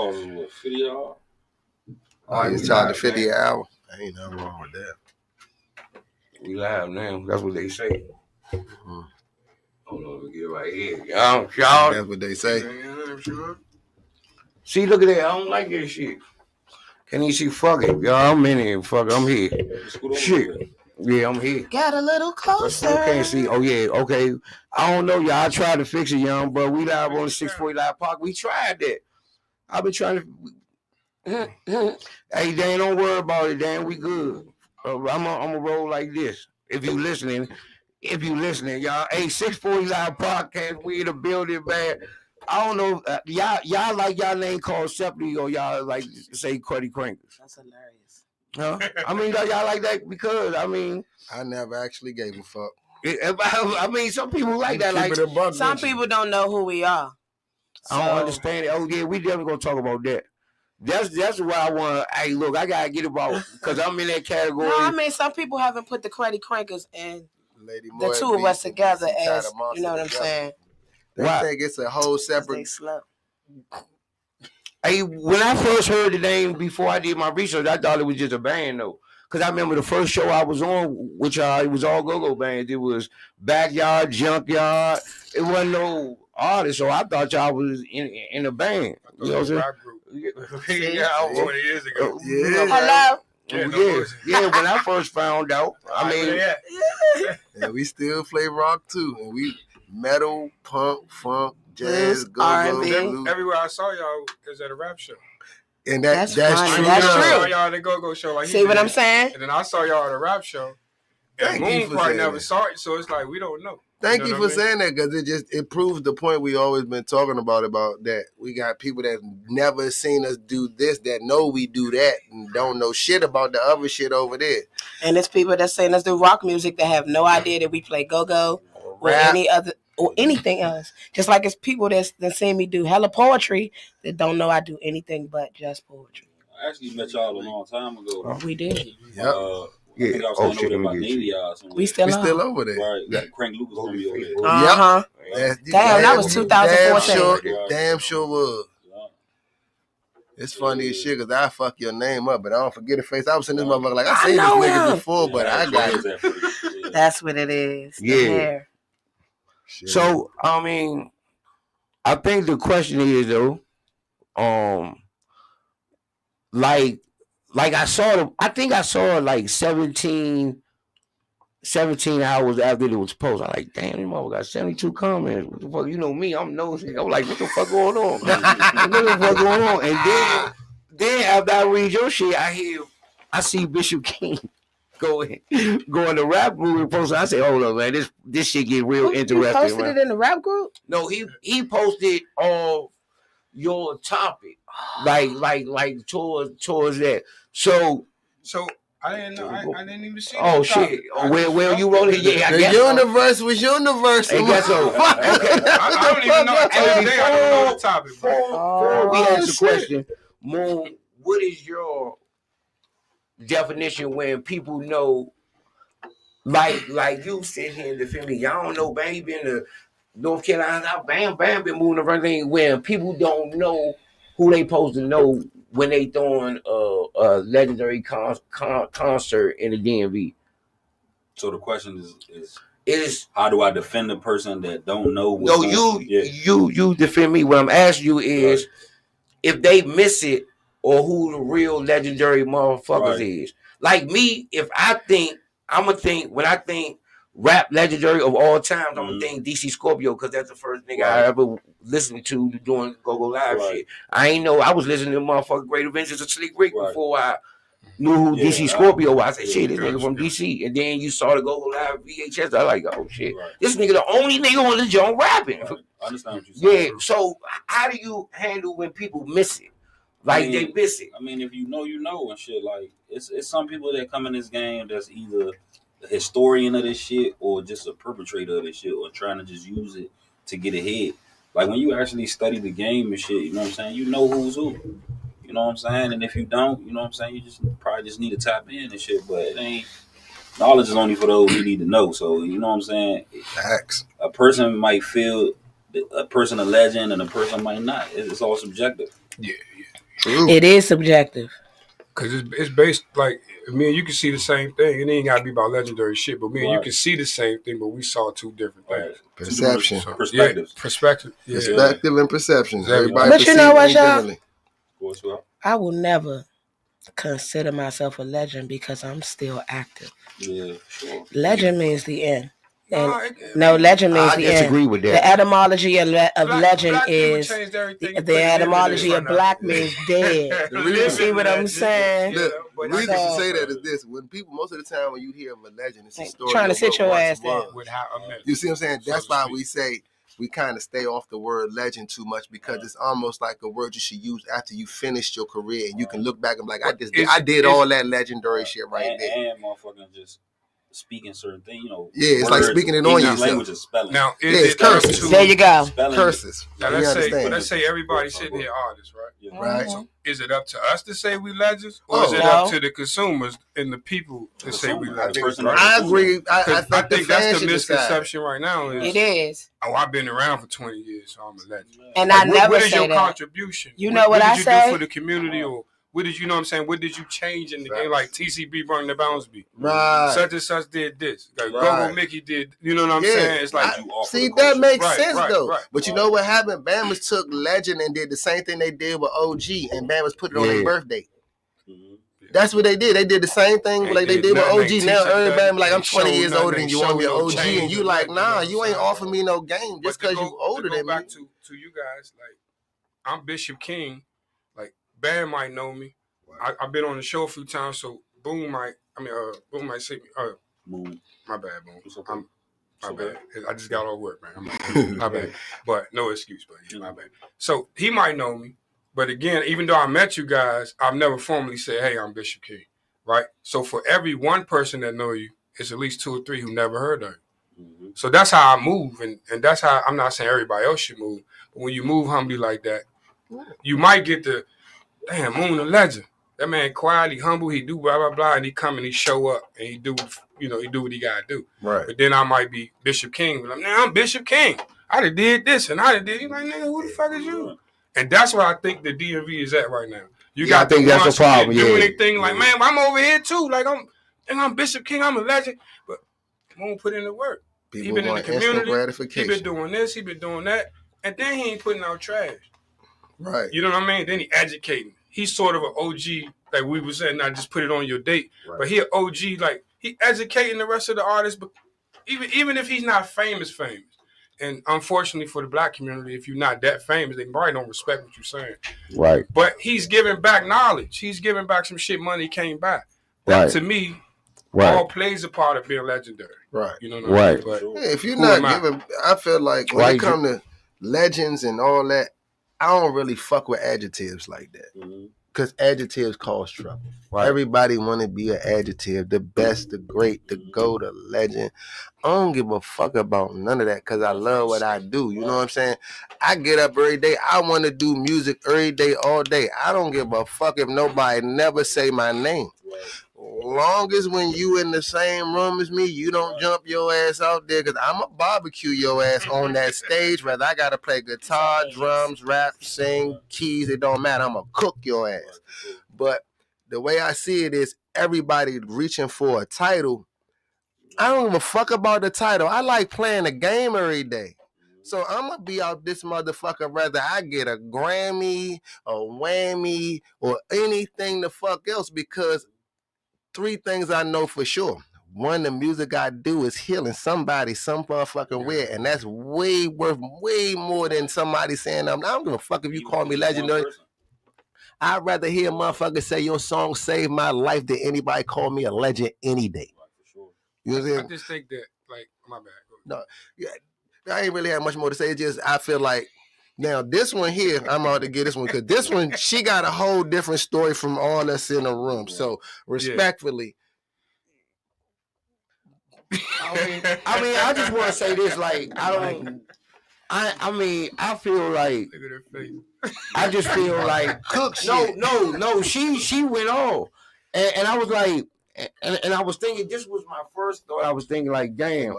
What, 50 y'all? Oh, he's charging 50 an hour. Ain't nothing wrong with that. We live now. That's what they say. Mm-hmm. Hold on, we get it right here. Y'all. That's what they say. Yeah, sure. See, look at that. I don't like that shit. Can you see? Fuck it. Y'all, I'm in here. Fuck it. I'm here. Shit. Yeah, I'm here. Got a little closer. You can't see. Oh, yeah. Okay. I don't know, y'all. I tried to fix it, young, but we live on the 640 Live Park. We tried that. I've been trying to. Hey, Dan, don't worry about it, Dan. We good. I'm gonna roll like this. If you listening, y'all. Hey, 640 Live Podcast. We in the building, man. I don't know. Y'all like y'all name called Separately, or y'all like say Cruddy Crankers. That's hilarious. Huh? I mean, y'all like that because I never actually gave a fuck. I mean, some people like that. Like some people don't know who we are. So. I don't understand it. Oh yeah, we definitely gonna talk about that. That's why I want. Hey, look, I gotta get about because I'm in that category. No, I mean some people haven't put the Cruddy Crankers and the two of us together as you know what I'm saying. They think it's a whole separate. They slow. Hey, when I first heard the name before I did my research, I thought it was just a band though. Cause I remember the first show I was on, which it was all GOGO bands. It was Backyard, Junkyard. It wasn't no artist, so I thought y'all was in a band. You know what I'm saying? Yeah, 20 years ago. Hello. Yeah. When I first found out, I mean, and we still play rock too, and we metal, punk, funk, jazz, GOGO, blues. Everywhere I saw y'all was at a rap show. And that's true. That's true. I saw y'all at the GOGO show. Like see what I'm saying? And then I saw y'all at a rap show. And Moon probably never saw it, so it's like we don't know. Thank you for saying that because it proves the point we always been talking about that we got people that never seen us do this, that know we do that, and don't know shit about the other shit over there. And it's people that seen us do rock music that have no idea that we play GOGO or any other or anything else. Just like it's people that seen me do hella poetry that don't know I do anything but just poetry. I actually met y'all a long time ago. Oh, we did. Yep. I think I was over there by Navy somewhere. We still over there. Right. That Crank Lucas gonna be over there. Uh-huh. Yep. Damn, that was 2014. Damn sure was. It's funny as shit because I fuck your name up, but I don't forget the face. I was in this motherfucker like I seen this nigga before, but I got it. That's what it is. Yeah. So I mean, I think the question is though, like I think I saw like 17 hours after it was posted. I'm like, damn, this mother got 72 comments. What the fuck? You know me, I'm nosy. I'm like, what the fuck going on? And then after I read your shit, I see Bishop King go in the rap group and post. I say, hold on, man, this shit get real interesting. You posted it in the rap group? No, he posted your topic, like towards that. So I didn't know. I didn't even see. Oh shit! Well, you wrote it. Yeah, the universe was universal. I guess so. Okay. I don't even know. I don't know the topic. Before we ask the question, Moon, what is your definition when people know, like you sit here and defend me? Y'all don't know, Bam been to North Carolina. Bam been moving around thing when people don't know who they supposed to know when they throwing a legendary concert in the DMV. So the question is how do I defend a person that don't know? You defend me. What I'm asking you is if they miss it or who the real legendary motherfuckers is. Like me, if when I think rap legendary of all times, I'm gonna think DC Scorpio because that's the first nigga I ever listened to doing GOGO Live shit. I ain't know I was listening to motherfucking Great Adventures of Slick Rick before I knew who DC Scorpio was. I said, shit, this nigga from DC. And then you saw the GOGO Live VHS. I like, oh shit, this nigga the only nigga on the joint rapping. I understand what you're saying. Yeah. So how do you handle when people miss it? Like they miss it. I mean, if you know and shit. Like it's some people that come in this game that's either a historian of this shit or just a perpetrator of this shit or trying to just use it to get ahead. Like when you actually study the game and shit, you know what I'm saying? You know who's who. You know what I'm saying? And if you don't, you know what I'm saying? You just probably just need to tap in and shit. But it ain't knowledge is only for those who need to know. So you know what I'm saying? Facts. A person might feel a person a legend and a person might not. It's all subjective. Yeah. It is subjective. Cause it's based like me and you can see the same thing. It ain't gotta be about legendary shit, but me and you can see the same thing, but we saw two different things. Perception, perspectives, perspective, perspective, and perception. Everybody, but you know what, y'all? Differently. I will never consider myself a legend because I'm still active. Yeah, sure. Legend means the end. And legend means the end. I disagree with that. The etymology of legend black is the etymology of black means dead. You see what I'm saying? Look, the reason to say that is this: when people, most of the time, when you hear of a legend, it's a story trying to sit your ass down. You see what I'm saying? That's why we say we kind of stay off the word legend too much because it's almost like a word you should use after you finished your career and you can look back and be like, I did all that legendary shit right there. And motherfucking just speaking certain things, you know. Yeah, it's like speaking it on yourself. Language is spelling. Now, it's curses. There you go. Curses. Now, let's say everybody sitting here artists, right? Yeah. Right. So is it up to us to say we legends, or is it up to the consumers and the people to say we legends? I agree. I think that's the misconception right now. It is. Oh, I've been around for 20 years, so I'm a legend. And I never what is say your that. contribution? You know what I say? What did you do for the community, or what did you know what I'm saying? What did you change in the game? Like TCB brought the Bounce-B. Right. Such and such did this. Like GOGO Mickey did. You know what I'm saying? It's like see, that makes sense though. Right. But you know what happened? Bama's took Legend and did the same thing they did with OG, and Bama's put it on their birthday. That's what they did. They did the same thing like they did with OG. Now everybody like, I'm 20 years older than you, on your OG, and you like, nah, you ain't offering me no game just because you older than me. Back to you guys, like I'm Bishop King. Like Bam might know me. I've been on the show a few times, so Boom might say me. Boom. My bad, Boom. My bad. I just got all work, man. My bad. But no excuse, but yeah, my bad. So he might know me. But again, even though I met you guys, I've never formally said, hey, I'm Bishop King, right? So for every one person that know you, it's at least 2 or 3 who never heard of you. Mm-hmm. So that's how I move, and that's how, I'm not saying everybody else should move, but when you move humbly like that, you might get the, damn, Moon a legend. That man quiet, he humble, he do blah, blah, blah, and he come and he show up, and he do what he got to do. Right. But then I might be Bishop King, but I'm like, I'm Bishop King. I did this, and I did. He's like, nigga, who the fuck is you? And that's where I think the DMV is at right now. You got the ones who didn't do anything like, man, I'm over here too. Like I'm Bishop King, I'm a legend. But won't put in the work. He been in the community. He been doing this, he been doing that. And then he ain't putting out trash. Right. You know what I mean? Then he educating. He's sort of an OG, like we were saying, not just put it on your date. Right. But he an OG, like he educating the rest of the artists, but even if he's not famous. And unfortunately for the black community, if you're not that famous, they probably don't respect what you're saying. Right. But he's giving back knowledge. He's giving back some shit money came back. That to me, all plays a part of being legendary. Right. You know what I mean? But if you're not giving, I feel like when it comes to legends and all that, I don't really fuck with adjectives like that. Because adjectives cause trouble. Right. Everybody want to be an adjective, the best, the great, the GOAT, the legend. I don't give a fuck about none of that because I love what I do. You know what I'm saying? I get up every day. I want to do music every day, all day. I don't give a fuck if nobody never say my name. Long as when you in the same room as me, you don't jump your ass out there because I'm a barbecue your ass on that stage. Whether I got to play guitar, drums, rap, sing, keys, it don't matter. I'm going to cook your ass. But the way I see it is everybody reaching for a title. I don't give a fuck about the title. I like playing the game every day. So I'm going to be out this motherfucker whether I get a Grammy, a Whammy, or anything the fuck else because 3 things I know for sure. 1, the music I do is healing somebody some motherfucking way, and that's worth way more than somebody saying I don't give a fuck if you call me legendary. I'd rather hear a motherfucker say your song saved my life than anybody call me a legend any day. You know what I'm saying? I just think that, like, my bad. No, yeah, I ain't really have much more to say. It's just I feel like now this one here, I'm out to get this one because this one she got a whole different story from all us in the room. So respectfully, I just want to say this. Like I feel like I just feel like cook shit. No. She went on, and I was like. And I was thinking, this was my first thought. I was thinking, like, damn,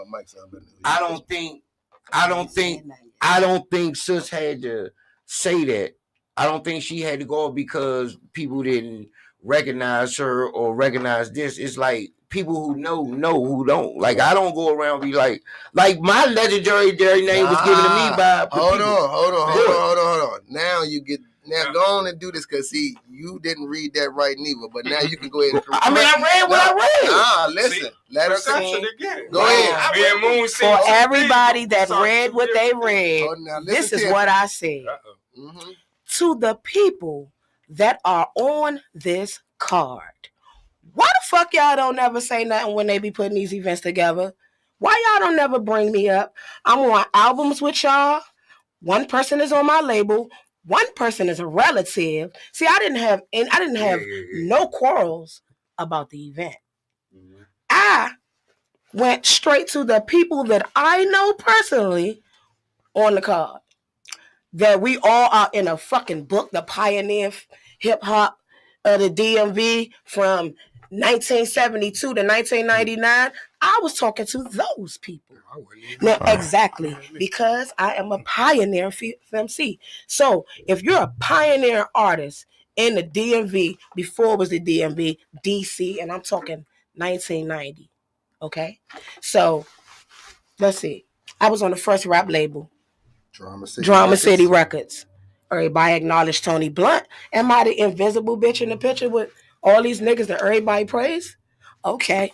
I don't think Sis had to say that. I don't think she had to go because people didn't recognize her or recognize this. It's like people who know who don't. Like I don't go around be like my legendary name was given to me by. Hold on. Now go on and do this because see you didn't read that right neither. But now you can go ahead and correct. I mean I read what I read. Listen, let us again. Go ahead. For everybody that read what they read, this is what I said. To the people that are on this card. Why the fuck y'all don't ever say nothing when they be putting these events together? Why y'all don't never bring me up? I'm on albums with y'all. One person is on my label. One person is a relative. See, I didn't have no quarrels about the event. I went straight to the people that I know personally on the card. That we all are in a fucking book, the pioneer hip hop of the DMV from 1972 to 1999. I was talking to those people. Now, exactly, because I am a pioneer MC. So if you're a pioneer artist in the DMV, before it was the DMV, DC, and I'm talking 1990, okay? So, let's see. I was on the first rap label. Drama City Records. Everybody acknowledged Tony Blunt. Am I the invisible bitch in the picture with all these niggas that everybody praise? Okay.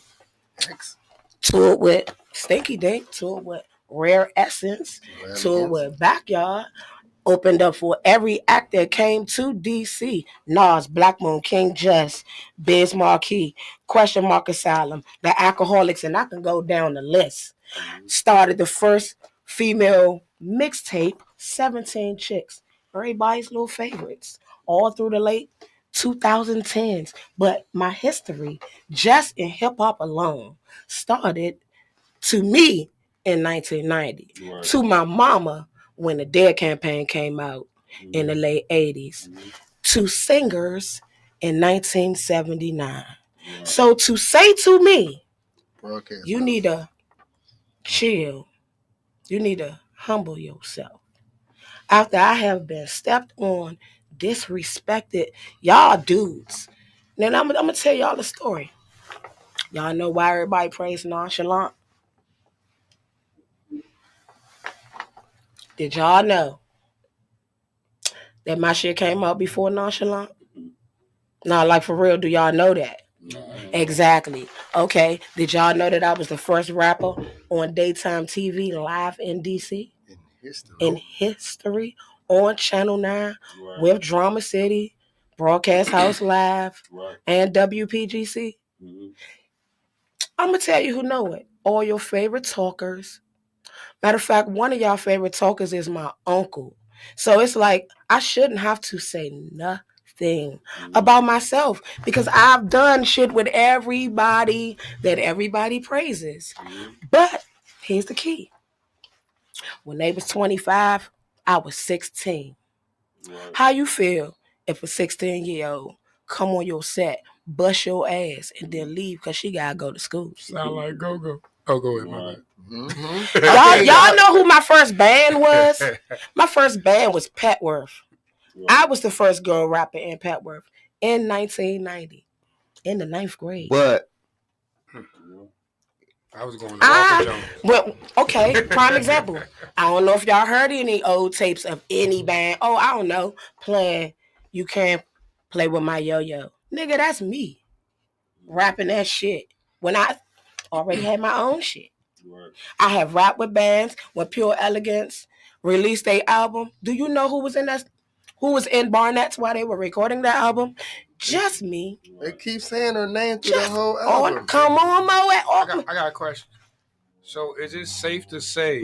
To it with Stinky Dink, to it with Rare Essence, to it with Backyard. Opened up for every act that came to DC. Nas, Black Moon, King Just, Biz Marquee, Question Mark Asylum, The Alcoholics, and I can go down the list. Started the first female mixtape, 17 Chicks. Everybody's little favorites. All through the late 2010s. But my history, just in hip-hop alone, started to me in 1990. Right. To my mama when the Dare campaign came out in the late 80s. To singers in 1979. Right. So to say to me, you need to chill. You need to humble yourself. After I have been stepped on, disrespected, y'all dudes. Then I'm going to tell y'all a story. Y'all know why everybody prays Nonchalant? Did y'all know that my shit came out before Nonchalant? Nah, like for real, do y'all know that? No. Exactly. Okay. Did y'all know that I was the first rapper on daytime TV live in DC? In history on Channel 9 with Drama City, Broadcast House Live, and WPGC. I'm going to tell you who know it. All your favorite talkers. Matter of fact, one of y'all favorite talkers is my uncle. So it's like I shouldn't have to say nothing about myself because I've done shit with everybody that everybody praises. But here's the key. When they was 25, I was 16. Right. How you feel if a 16-year-old come on your set, bust your ass, and then leave because she got to go to school? Sound like GOGO. Oh, go ahead, my man. Y'all know who my first band was? My first band was Petworth. Right. I was the first girl rapper in Petworth in 1990 in the 9th grade. But I was going to well, okay, prime example. I don't know if y'all heard any old tapes of any band. Oh, I don't know. Playing You Can't Play With My Yo-Yo. Nigga, that's me. Rapping that shit. When I already had my own shit. Right. I have rapped with bands when Pure Elegance released their album. Do you know who was in that? Who was in Barnett's while they were recording that album? Just me. They keep saying her name through the whole album. Oh, come on, Mo. I got a question. So is it safe to say,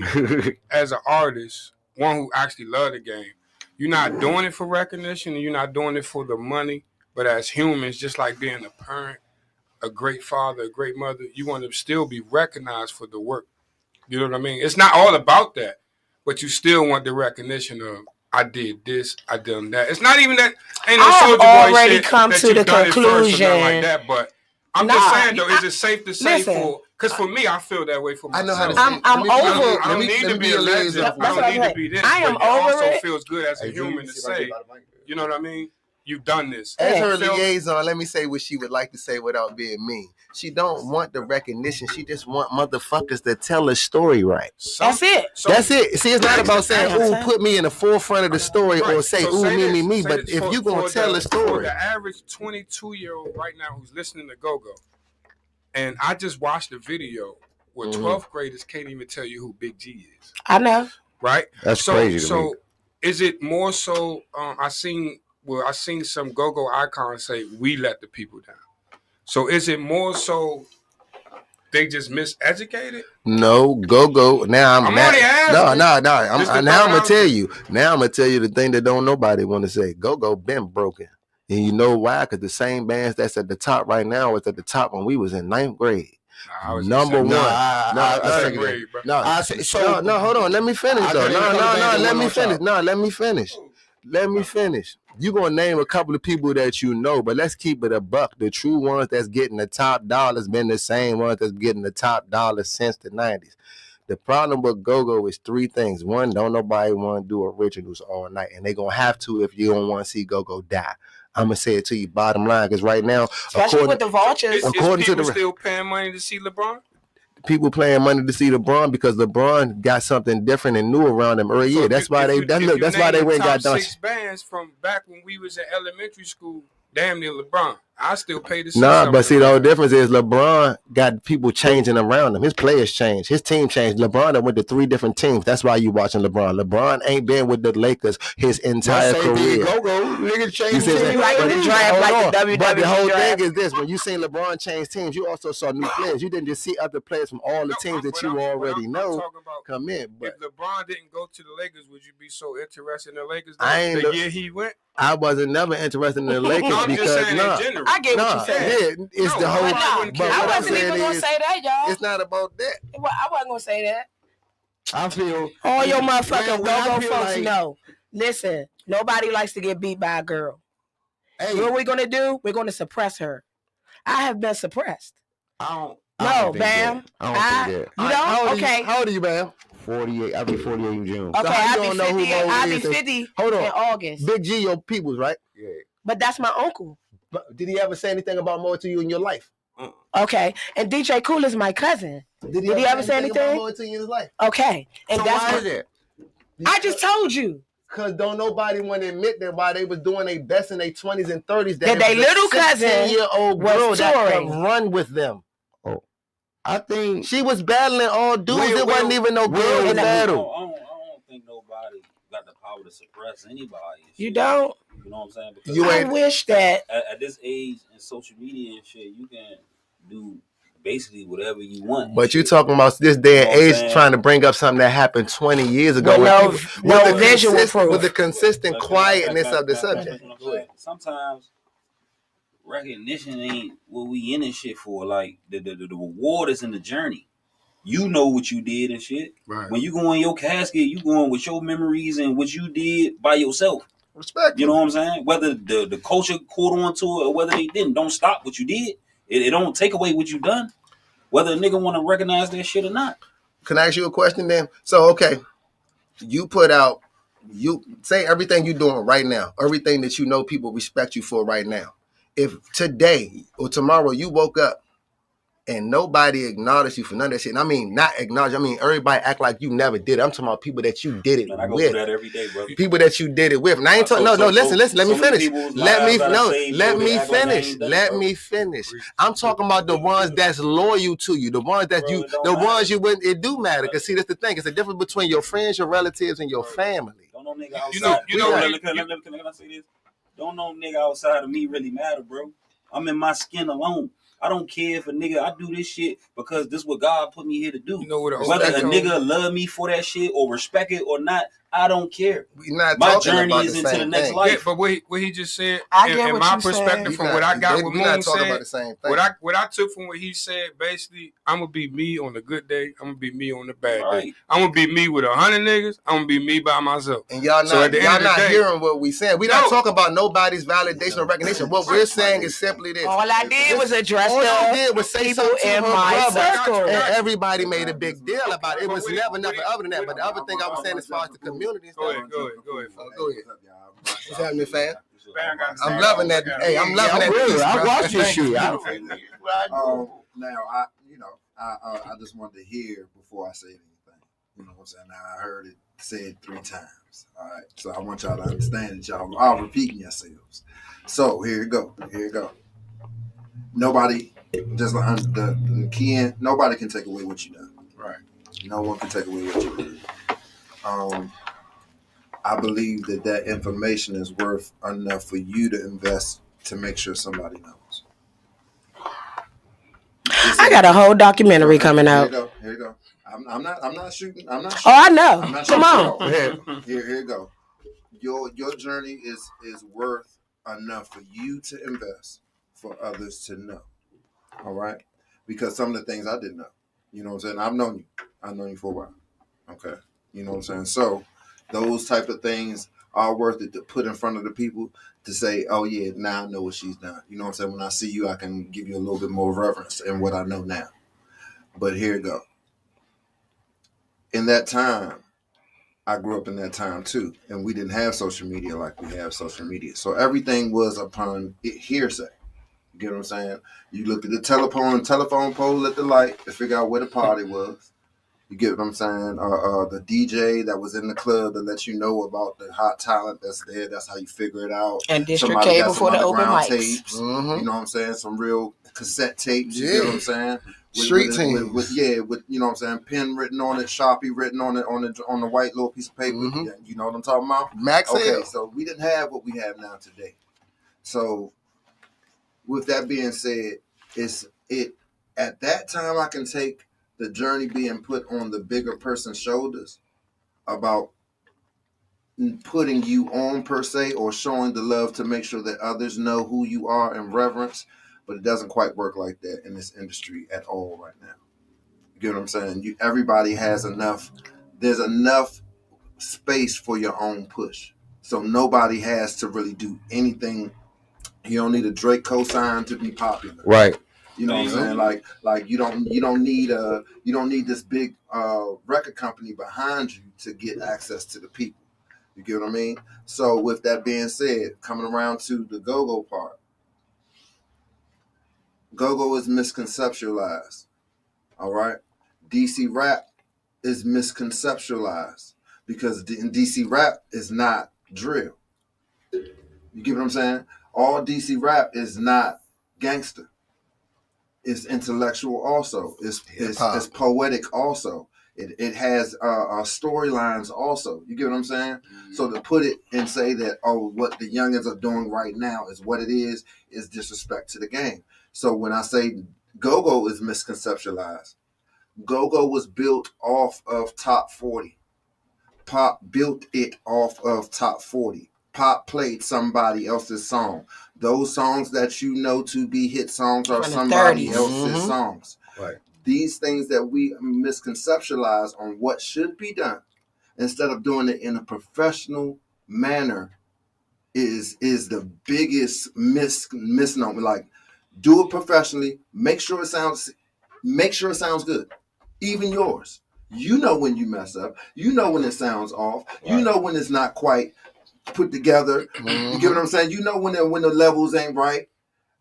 as an artist, one who actually loved the game, you're not doing it for recognition and you're not doing it for the money, but as humans, just like being a parent, a great father, a great mother, you want to still be recognized for the work. You know what I mean? It's not all about that, but you still want the recognition of, I did this, I done that. It's not even that. Ain't no Soulja Boy already shit come that to you the done conclusion it first or nothing like that. But I'm just saying though, is it safe to say because for me, I feel that way for myself. I know how to say. I'm over. I don't need to be a legend. I don't need to be this. I am but over it. Also it. feels good as a human to say, You know what I mean? You've done this. As her liaison, let me say what she would like to say without being mean. She don't want the recognition. She just want motherfuckers to tell a story right. That's it. That's it. See, it's not about saying, ooh, put me in the forefront of the story or say, ooh, me. But if you going to tell a story. For the average 22-year-old right now who's listening to GOGO, and I just watched a video where 12th graders can't even tell you who Big G is. I know. Right? That's crazy to me. So is it more so, I seen some GOGO icons say, we let the people down. So is it more so they just miseducated? No, GOGO. Now I'm mad. No. Now I'm gonna tell you. Now I'm gonna tell you the thing that don't nobody want to say. GOGO been broken, and you know why? Because the same bands that's at the top right now was at the top when we was in 9th grade. Number one. No, hold on. Let me finish though. Let me finish. You gonna name a couple of people that you know, but let's keep it a buck. The true ones that's getting the top dollars been the same ones that's getting the top dollars since the 90s. The problem with GOGO is three things. One, don't nobody want to do originals all night, and they gonna have to if you don't want to see GOGO die. I'm gonna say it to you, bottom line, because right now, especially with the vultures, according to the still paying money to see LeBron. People paying money to see LeBron because LeBron got something different and new around him early. So that's why they went and got done. 6 bands from back when we was in elementary school. Damn near LeBron. I still pay to see. But see, the whole difference is LeBron got people changing around him. His players changed. His team changed. LeBron went to 3 different teams. That's why you watching LeBron. LeBron ain't been with the Lakers his entire career. GOGO, nigga changed teams. Like in the draft, like the WWE But the whole draft. thing is this: when you seen LeBron change teams, you also saw new players. You didn't just see other players from all the teams that you already know come in. But if LeBron didn't go to the Lakers, would you be so interested in the Lakers the year he went? I wasn't never interested in the Lakers because I get what you said. Yeah, it's the whole. I wasn't even gonna say that, y'all. It's not about that. I wasn't gonna say that. I feel all your motherfucking GOGO folks know. Listen, nobody likes to get beat by a girl. Hey, what we're gonna do? We're gonna suppress her. I have been suppressed. I don't Bam. I don't think that. You don't? Okay. How old are you, Bam? 48. I'll be 48 in June. Okay, I'll be 50 Hold on. in August. Big G, your peoples, right? Yeah. But that's my uncle. But did he ever say anything about more to you in your life? Okay. And DJ Cool is my cousin. Did he ever say anything about more to you in his life? Okay. And so that's why is it? I just told you. Because don't nobody want to admit that while they was doing their best in their 20s and 30s, that their little cousin 16-year-old girl that could run with them. Oh, I think she was battling all dudes. It wasn't even no girl in battle. I don't think nobody got the power to suppress anybody. You don't? You know what I'm saying? Because I wish that at this age and social media and shit, you can do basically whatever you want. But you talking about this day and age trying to bring up something that happened 20 years ago. With no visual proof. With the consistent quietness of the subject. Sometimes recognition ain't what we in this shit for. Like the reward is in the journey. You know what you did and shit. Right. When you go in your casket, you going with your memories and what you did by yourself. Respect. You know what I'm saying? Whether the culture caught on to it or whether they didn't, don't stop what you did. It don't take away what you done. Whether a nigga want to recognize that shit or not. Can I ask you a question then? So, okay, you put out, you say everything you're doing right now, everything that you know people respect you for right now. If today or tomorrow you woke up and nobody acknowledged you for none of that shit, and I mean not acknowledge, I mean everybody act like you never did it. I'm talking about people that you did it I go with. through that every day, bro. People that you did it with. And I ain't talking. Listen. Let me finish. Let me finish. I'm talking about the ones that's loyal to you. The ones that you wouldn't. It do matter. Cause see, that's the thing. It's the difference between your friends, your relatives, and your family. Don't no nigga outside. Can I say this? Don't no nigga outside of me really matter, bro. I'm in my skin alone. I don't care if a nigga, I do this shit because this is what God put me here to do. You know what? Whether a nigga love me for that shit or respect it or not, I don't care. We're not my talking journey about is the into same the next thing. life. Yeah, but what he just said, in my perspective from what I got with Moon said, what I took from what he said, basically, I'm gonna be me on the good day. I'm gonna be me on the bad day. I'm gonna be me with 100 niggas. I'm gonna be me by myself. And y'all not hearing what we saying. We not talking about nobody's validation or recognition. What we're saying is simply this. All I did was address say people something in my circle, and everybody made a big deal about it. It was never nothing other than that. But the other thing I was saying as far as the community. community. Go ahead. Go ahead. What's happening, fam? I'm loving that. Hey, I'm loving that. Really, I watch this shit. Now, I just wanted to hear before I say anything. You know what I'm saying? Now, I heard it said 3 times. All right. So I want y'all to understand that y'all are repeating yourselves. So here you go. Nobody, just the key in, nobody can take away what you done. Right. No one can take away what you did. I believe that information is worth enough for you to invest to make sure somebody knows. I got a whole documentary coming out. Here you go. I'm not shooting. Oh, I know. Come on. Here you go. Your journey is worth enough for you to invest for others to know. All right? Because some of the things I didn't know. You know what I'm saying? I've known you for a while. Okay. You know what I'm saying? So those type of things are worth it to put in front of the people to say, oh yeah, now I know what she's done. You know what I'm saying? When I see you, I can give you a little bit more reverence in what I know now. But here you go. In that time, I grew up in that time too, and we didn't have social media like we have social media. So everything was upon hearsay. You get what I'm saying? You looked at the telephone pole at the light to figure out where the party was. You get what I'm saying? The DJ that was in the club to let you know about the hot talent that's there. That's how you figure it out. And district cable for the open mics. Tapes, You know what I'm saying? Some real cassette tapes. You get what I'm saying? Street team. With you know what I'm saying? Pen written on it, Sharpie written on it on the white little piece of paper. You know what I'm talking about? Max Okay, so we didn't have what we have now today. So with that being said, at that time I can take the journey being put on the bigger person's shoulders about putting you on per se or showing the love to make sure that others know who you are and reverence, but it doesn't quite work like that in this industry at all right now. You get what I'm saying? Everybody has enough. There's enough space for your own push. So nobody has to really do anything. You don't need a Drake cosign to be popular. Right. You know what I'm saying? Like you don't need this big record company behind you to get access to the people. You get what I mean? So with that being said, coming around to the GOGO part, GOGO is misconceptualized. All right, DC rap is misconceptualized because DC rap is not drill. You get what I'm saying? All DC rap is not gangster. It's intellectual also. It's poetic also. It has storylines also. You get what I'm saying? Mm-hmm. So to put it and say that, what the youngins are doing right now is what it is disrespect to the game. So when I say GOGO is misconceptualized, GOGO was built off of top 40. Pop built it off of top 40. Pop played somebody else's song. Those songs that you know to be hit songs are somebody else's songs. Right. These things that we misconceptualize on what should be done instead of doing it in a professional manner is the biggest misnomer. Like, do it professionally. Make sure it sounds good. Even yours. You know when you mess up. You know when it sounds off. Right. You know when it's not quite put together. You get what I'm saying? You know when the levels ain't right,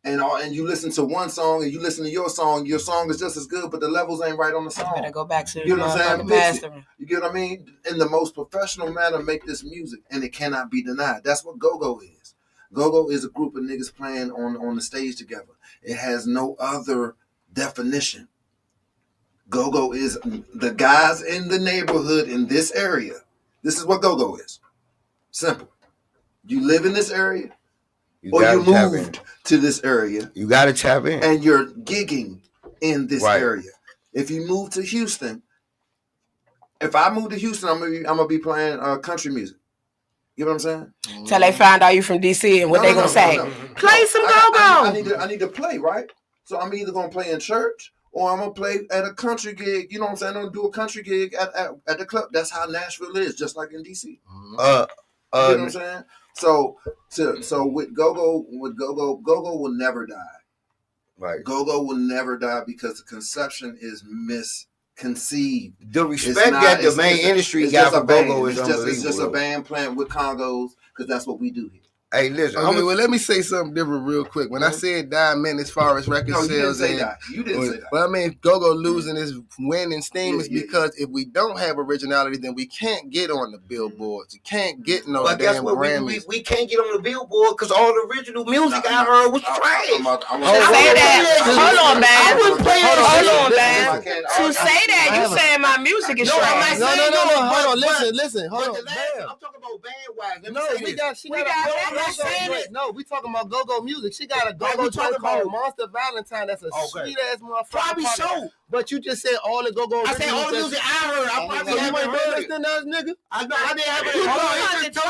and you listen to one song and you listen to your song is just as good, but the levels ain't right on the song. You better go back to you know what I'm saying? You get what I mean? In the most professional manner, make this music, and it cannot be denied. That's what GOGO is. GOGO is a group of niggas playing on the stage together. It has no other definition. GOGO is the guys in the neighborhood in this area. This is what GOGO is. Simple. You live in this area, or you moved to this area. You got to tap in. And you're gigging in this area. If you move to Houston, if I move to Houston, I'm gonna be playing country music. You know what I'm saying? Till they find out you from DC and what they gonna say. Play some GOGO. I need to play, right? So I'm either gonna play in church or I'm gonna play at a country gig. You know what I'm saying? I'm gonna do a country gig at the club. That's how Nashville is, just like in DC. You know what I'm saying? So with GOGO will never die. Right. GOGO will never die because the conception is conceived. The respect that the main industry got for GOGO is unbelievable. It's just a band playing with congos because that's what we do here. Hey, listen. Okay, well, let me say something different real quick. When I said die meant as far as record sales, you didn't say that. You didn't say that. Well, I mean, GOGO losing his win and steam is because if we don't have originality, then we can't get on the billboards. You can't get no damn Grammys. We can't get on the billboard because all the original music I heard was trash. Say that. Hold on, man. To say that, you saying my music is trash. No. Hold on. Listen. Hold on. I'm talking about band-wise. No, we got no, we talking about GOGO music. She got a GOGO joint called Monster Valentine. That's a sweet ass motherfucker. Probably so. But you just said all the GOGO. I said all the music I heard. I probably haven't heard it. Nigga. I didn't have it. So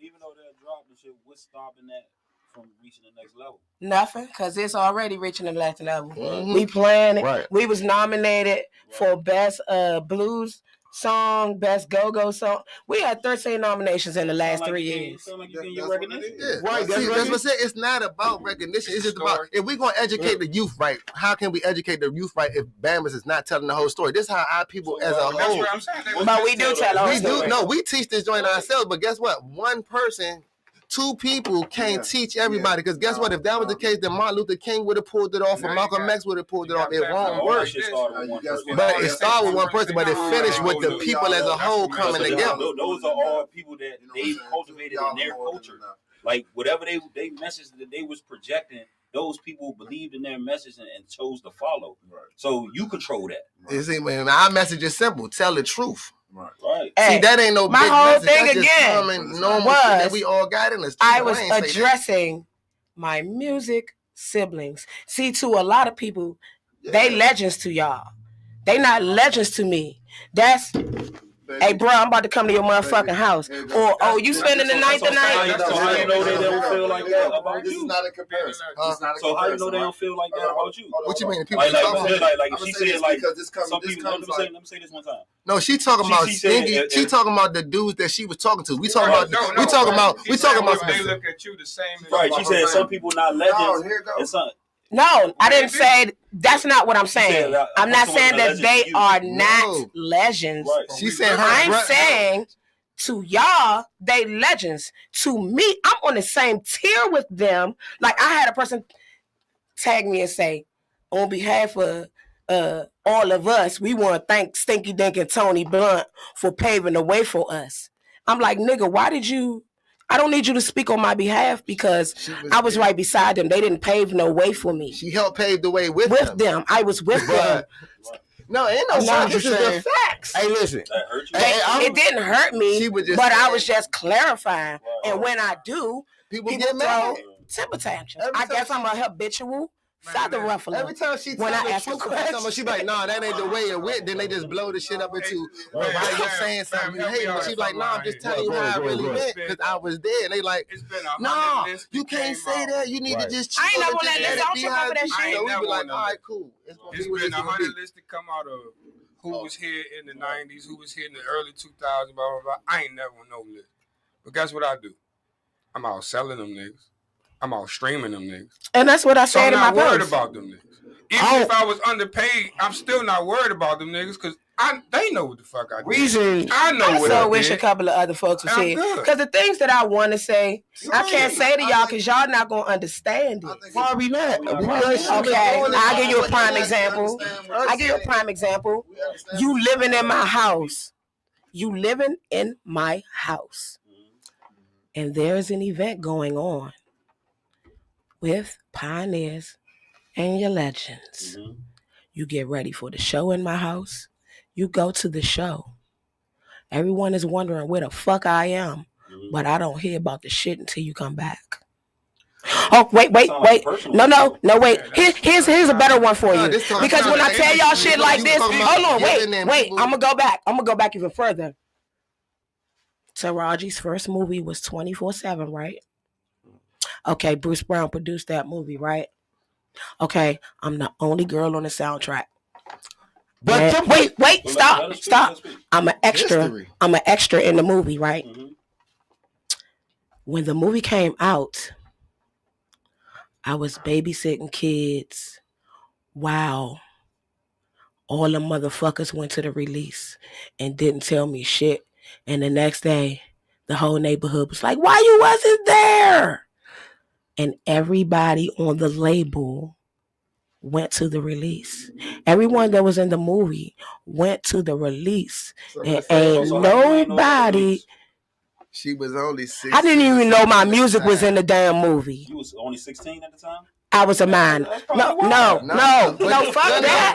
even though they're dropping shit, what's stopping that from reaching the next level? Nothing, because it's already reaching the next level. We playing it. Right. We was nominated for best blues song, best go-go song. We had 13 nominations in the last 3 years. Right. That's what I said. It's not about recognition. It's just about if we're gonna educate the youth right, how can we educate the youth right if Bama's is not telling the whole story? This is how our people as a whole. But we do tell the whole story. No, we teach this joint ourselves, but guess what? One person, two people can't teach everybody. Because guess what? If that was the case, then Martin Luther King would have pulled it off, or Malcolm X would have pulled it off. It won't work. But it started with one person, but it finished with the people as a whole coming together. Those are all people that they cultivated in their culture. Like whatever they message that they was projecting, those people believed in their message and chose to follow. Right. So you control that. You see, man, our message is simple: tell the truth. Right. See, that ain't no my big whole message. thing That's again normal was that we all got in us. I was addressing my music siblings. See, to a lot of people, they legends to y'all. They not legends to me. That's hey, bro, I'm about to come to your motherfucking house. Or, oh, you spending the night tonight? So how you know they don't feel like that about you? This is not a comparison. So how you know they don't feel like that about you? What you mean? Like if she said like some people. Let me say this one time. No, she talking about stingy. She talking about the dudes that she was talking to. We talking about. We talking about. They look at you the same. Right. She said some people not legends. No, I didn't say that's not what I'm saying. I'm not saying that they are not legends. Right. She said I'm saying to y'all, they legends. To me, I'm on the same tier with them. Like I had a person tag me and say, on behalf of all of us, we want to thank Stinky Dink and Tony Blunt for paving the way for us. I'm like, nigga, why did you? I don't need you to speak on my behalf because I was right beside them. They didn't pave no way for me. She helped pave the way with them. I was with them. No, ain't no shit. This is the facts. Hey, listen. That hurt you? It didn't hurt me, but I was just clarifying. And when I do, people get mad. Temper tantrums. I guess I'm a habitual feather ruffler. Every time she when I ask a question, she like, "Nah, that ain't the way it went." Then they just blow the shit up into, "Why you saying something you hate?" But she like, "Nah, I'm just telling you how I really meant because I was there." And they like, "Nah, you can't say that. You need to just." I ain't never let this out trip over that shit. So we be like, "All right, cool." It's been 100 lists to come out of who was here in the 90s, who was here in the early 2000s, blah blah blah. I ain't never on no list. But guess what I do? I'm out selling them niggas. I'm out streaming them niggas. And that's what I said in my post. I'm not worried about them niggas. Even if I was underpaid, I'm still not worried about them niggas because they know what the fuck I did. I know what I did. I wish a couple of other folks would say it. Because the things that I want to say, I can't say to y'all because y'all not going to understand it. Probably not. Okay, I'll give you a prime example. You living in my house. You living in my house. And there's an event going on with pioneers and your legends. Mm-hmm. You get ready for the show in my house. You go to the show. Everyone is wondering where the fuck I am, but I don't hear about the shit until you come back. Oh, wait. No, wait. Here's a better one for you. Because when I tell y'all shit like this, hold on, wait. I'm gonna go back even further. Taraji's first movie was 24/7, right? Okay, Bruce Brown produced that movie, right? Okay, I'm the only girl on the soundtrack. But wait, stop. I'm an extra. I'm an extra in the movie, right? Mm-hmm. When the movie came out, I was babysitting kids. Wow, All the motherfuckers went to the release and didn't tell me shit. And the next day, the whole neighborhood was like, why you wasn't there? And everybody on the label went to the release. Everyone that was in the movie went to the release. And ain't nobody... She was only 16. I didn't even know my music was in the damn movie. You was only 16 at the time? I was a minor. No, fuck that.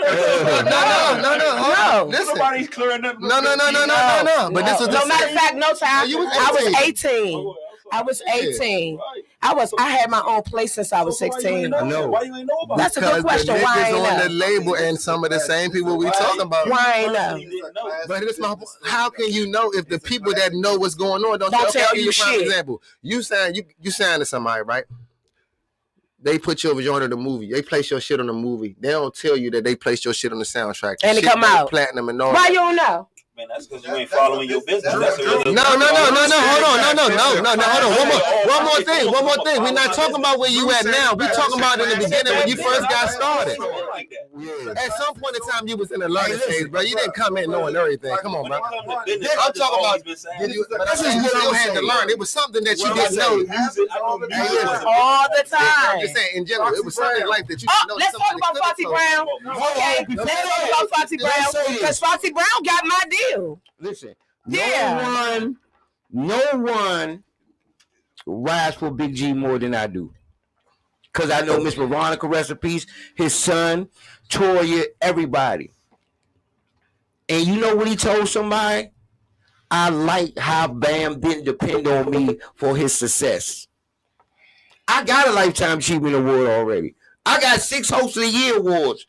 No. Nobody's clearing up. No. But this was no matter of fact, no time. I was 18. I was 18. I had my own place since I was 16. I know. Why you ain't know about That's a good question. Why ain't on know? the label and some of the same people we talking about. Why ain't know? But it's my, how can you know if the people that know what's going on don't tell you shit? Example, you sign to somebody, right? They put your joint on the movie. They place your shit on the movie. They don't tell you that they placed your shit on the soundtrack. And it come out platinum and all. Why you don't know? Man, that's because you ain't following your business. No. Hold on. One more thing. We're not talking about where you at now. We're talking about in the beginning when you first got started. At some point in time, you was in the learning stage, bro. You didn't come in knowing everything. Come on, bro. I'm talking about this is what you had to learn. It was something that you didn't know all the time. I'm just saying, in general, it was something like that. Let's talk about Foxy Brown. Okay, let's talk about Foxy Brown because Foxy Brown got my deal. Listen, no one rides for Big G more than I do. Because I know Miss Veronica, rest in peace, his son, Toya, everybody. And you know what he told somebody? I like how Bam didn't depend on me for his success. I got a Lifetime Achievement Award already. I got 6 Host of the Year awards.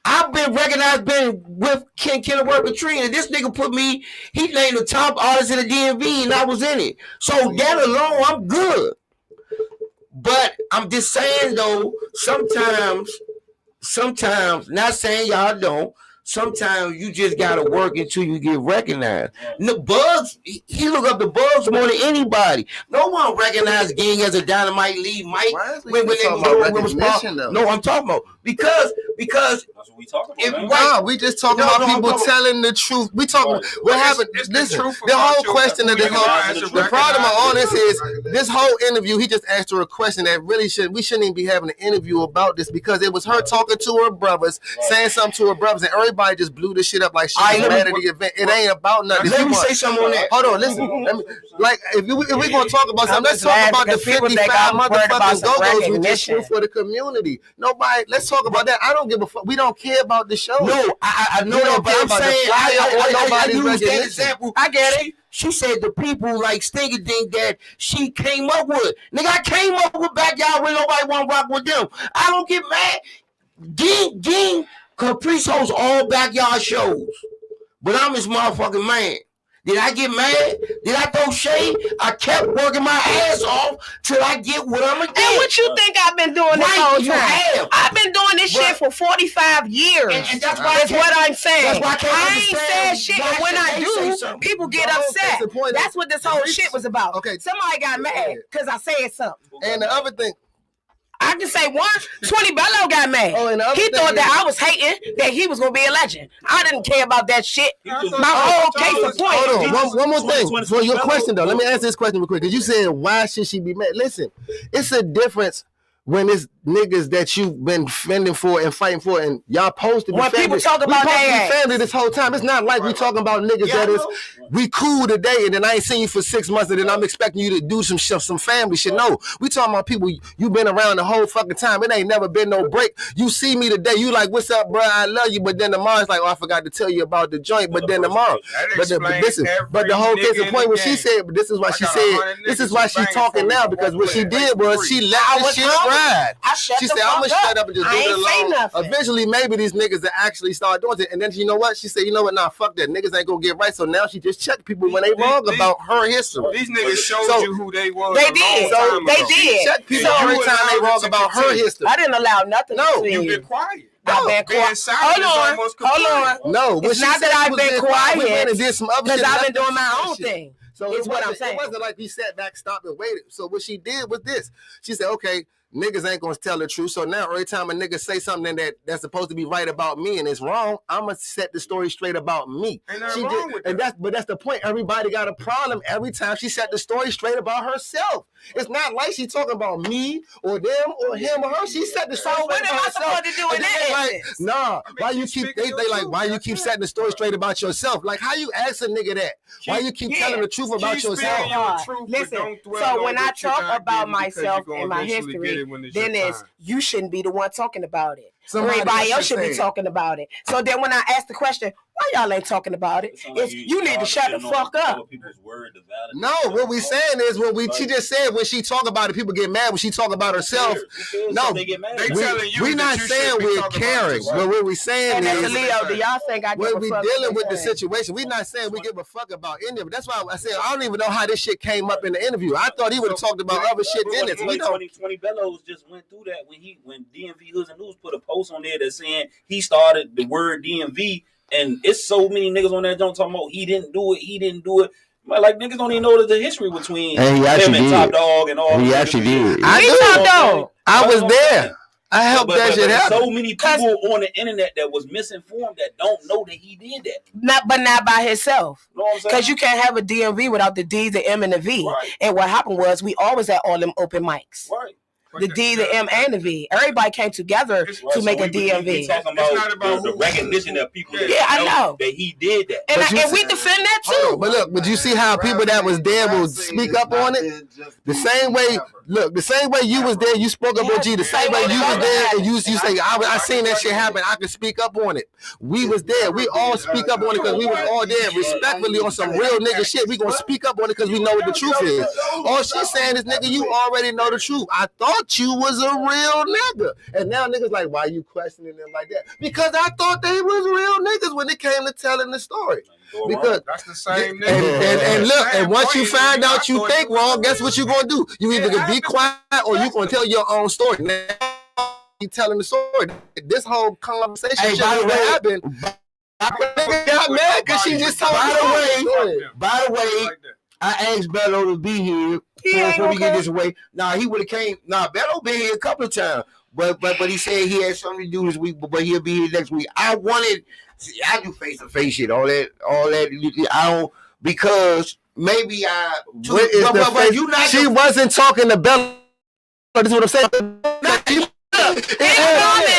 I've been recognized, been with Kenilworth Katrina. This nigga put me, he named the top artist in the DMV and I was in it. So that alone, I'm good. But I'm just saying though, sometimes, not saying y'all don't, sometimes you just gotta work until you get recognized. The Bugs, he look up the Bugs more than anybody. No one recognized Gang as a Dynamite lead. Mike, when they was no, I'm talking about because that's what we talking about. Wow, we just talking about people telling the truth. We talking what happened. Listen, the whole question of the problem of all this is this whole interview. He just asked her a question that really we shouldn't even be having an interview about this because it was her talking to her brothers, saying something to her brothers, and everybody just blew this shit up like she was mad at the event. It ain't about nothing. Let me say something on that. Hold on, listen. If we're gonna talk about something, let's talk about the 55 motherfucking GOGOs we just threw for the community. Nobody. Let's talk about that. I don't give a fuck. We don't care about the show. No, I know that, but I'm saying I use that example. I get it. She said the people like Stingy think that she came up with. Nigga, I came up with Backyard when nobody want to rock with them. I don't get mad. Ging, Caprice hosts all Backyard shows. But I'm his motherfucking man. Did I get mad? Did I throw shade? I kept working my ass off till I get what I'm gonna get. And what you think I've been doing this whole time? I've been doing this shit for 45 years. And that's why that's what I'm saying. That's why I ain't said shit, and when I do, people get upset. That's what this whole shit was about. Okay, somebody got mad because I said something. And the other thing, I can say 20 Bello got mad. He thought that I was hating that he was gonna be a legend. I didn't care about that shit. My whole case in point. Hold on, one more thing. For your question though, let me answer this question real quick. Because you said why should she be mad? Listen, it's a difference when it's niggas that you've been fending for and fighting for, and y'all supposed to be when family. People talk about their family this whole time. It's not like we talking about niggas that is we cool today, and then I ain't seen you for 6 months, and then I'm expecting you to do some shit, some family shit. No, we talking about people you been around the whole fucking time. It ain't never been no break. You see me today, you like, what's up, bro? I love you, but then tomorrow it's like, oh, I forgot to tell you about the joint. But then tomorrow, but the whole case of point what she said. But this is why she said. This is why she's talking now because what she did was she let the shit ride. She said, I'm going to shut up and just leave it alone. Eventually, maybe these niggas that actually start doing it. And then you know what? She said, you know what? Nah, fuck that. Niggas ain't going to get right. So now she just checked people when they wrong about her history. These niggas showed you who they was. They did. They did. She checked people every time they wrong about her history. I didn't allow nothing to you've been quiet. I've been quiet. Hold on. No, it's not that I've been quiet because I've been doing my own thing. So it's what I'm saying. It wasn't like we sat back, stopped, and waited. So what she did was this. She said, okay, niggas ain't gonna tell the truth. So now every time a nigga say something that's supposed to be right about me and it's wrong, I'm gonna set the story straight about me. Ain't nothing wrong with that. That's the point. Everybody got a problem every time she set the story straight about herself. It's not like she talking about me or them or him or her. She set the story straight about herself. What am I supposed to do in that instance? Nah, why you keep why you keep setting the story straight about yourself? Like how you ask a nigga that? Why you keep telling the truth about yourself? Listen, so when I talk about myself and my history, then it's you shouldn't be the one talking about it. Everybody else should be talking about it. So then when I ask the question, why y'all ain't talking about it? It's you need to shut the fuck up. No, what we saying is she just said when she talk about it, people get mad when she talk about herself. No, we not saying we're caring, but what we saying is, Leo, do y'all think I give a fuck? When we dealing with the situation, we not saying we give a fuck about any of it. That's why I said I don't even know how this shit came up in the interview. I thought he would have talked about other shit in it. We don't. 20 Bellows just went through that when DMV Hoods and News put a post on there that saying he started the word DMV, and it's so many niggas on that don't talking about he didn't do it. Like niggas don't even know the history between him and Top Dog and all. He actually did. I was there. I helped that shit happen. So many people on the internet that was misinformed that don't know that he did that. Not by himself. Because you can't have a DMV without the D, the M, and the V. Right. And what happened was we always had all them open mics. Right. The D, the M, and the V. Everybody came together to make a DMV. We talking about the recognition of people. Yeah, I know that he did that, and we defend that too. But you see how people that was there will speak up on it. The same way. Look, the same way you was there, you spoke up on G. The same way you was there, and you say, I seen that shit happen. I can speak up on it. We was there. We all speak up on it because we was all there, respectfully on some real nigga shit. We gonna speak up on it because we know what the truth is. All she's saying is, nigga, you already know the truth. I thought you was a real nigga, and now niggas like, why you questioning them like that? Because I thought they was real niggas when it came to telling the story. Because that's the same nigga. And look, and once you find out you think wrong, guess what you gonna do? You either gonna be quiet or you gonna tell your own story. Now you telling the story. This whole conversation happened. Nigga got mad because she just told me. By the way, I asked Bello to be here before we get this away. Nah, he would have came. Nah, Bello been here a couple of times, but he said he had something to do this week, but he'll be here next week. I do face to face shit, all that. I don't, because maybe she wasn't talking to Bello. This is what I'm saying.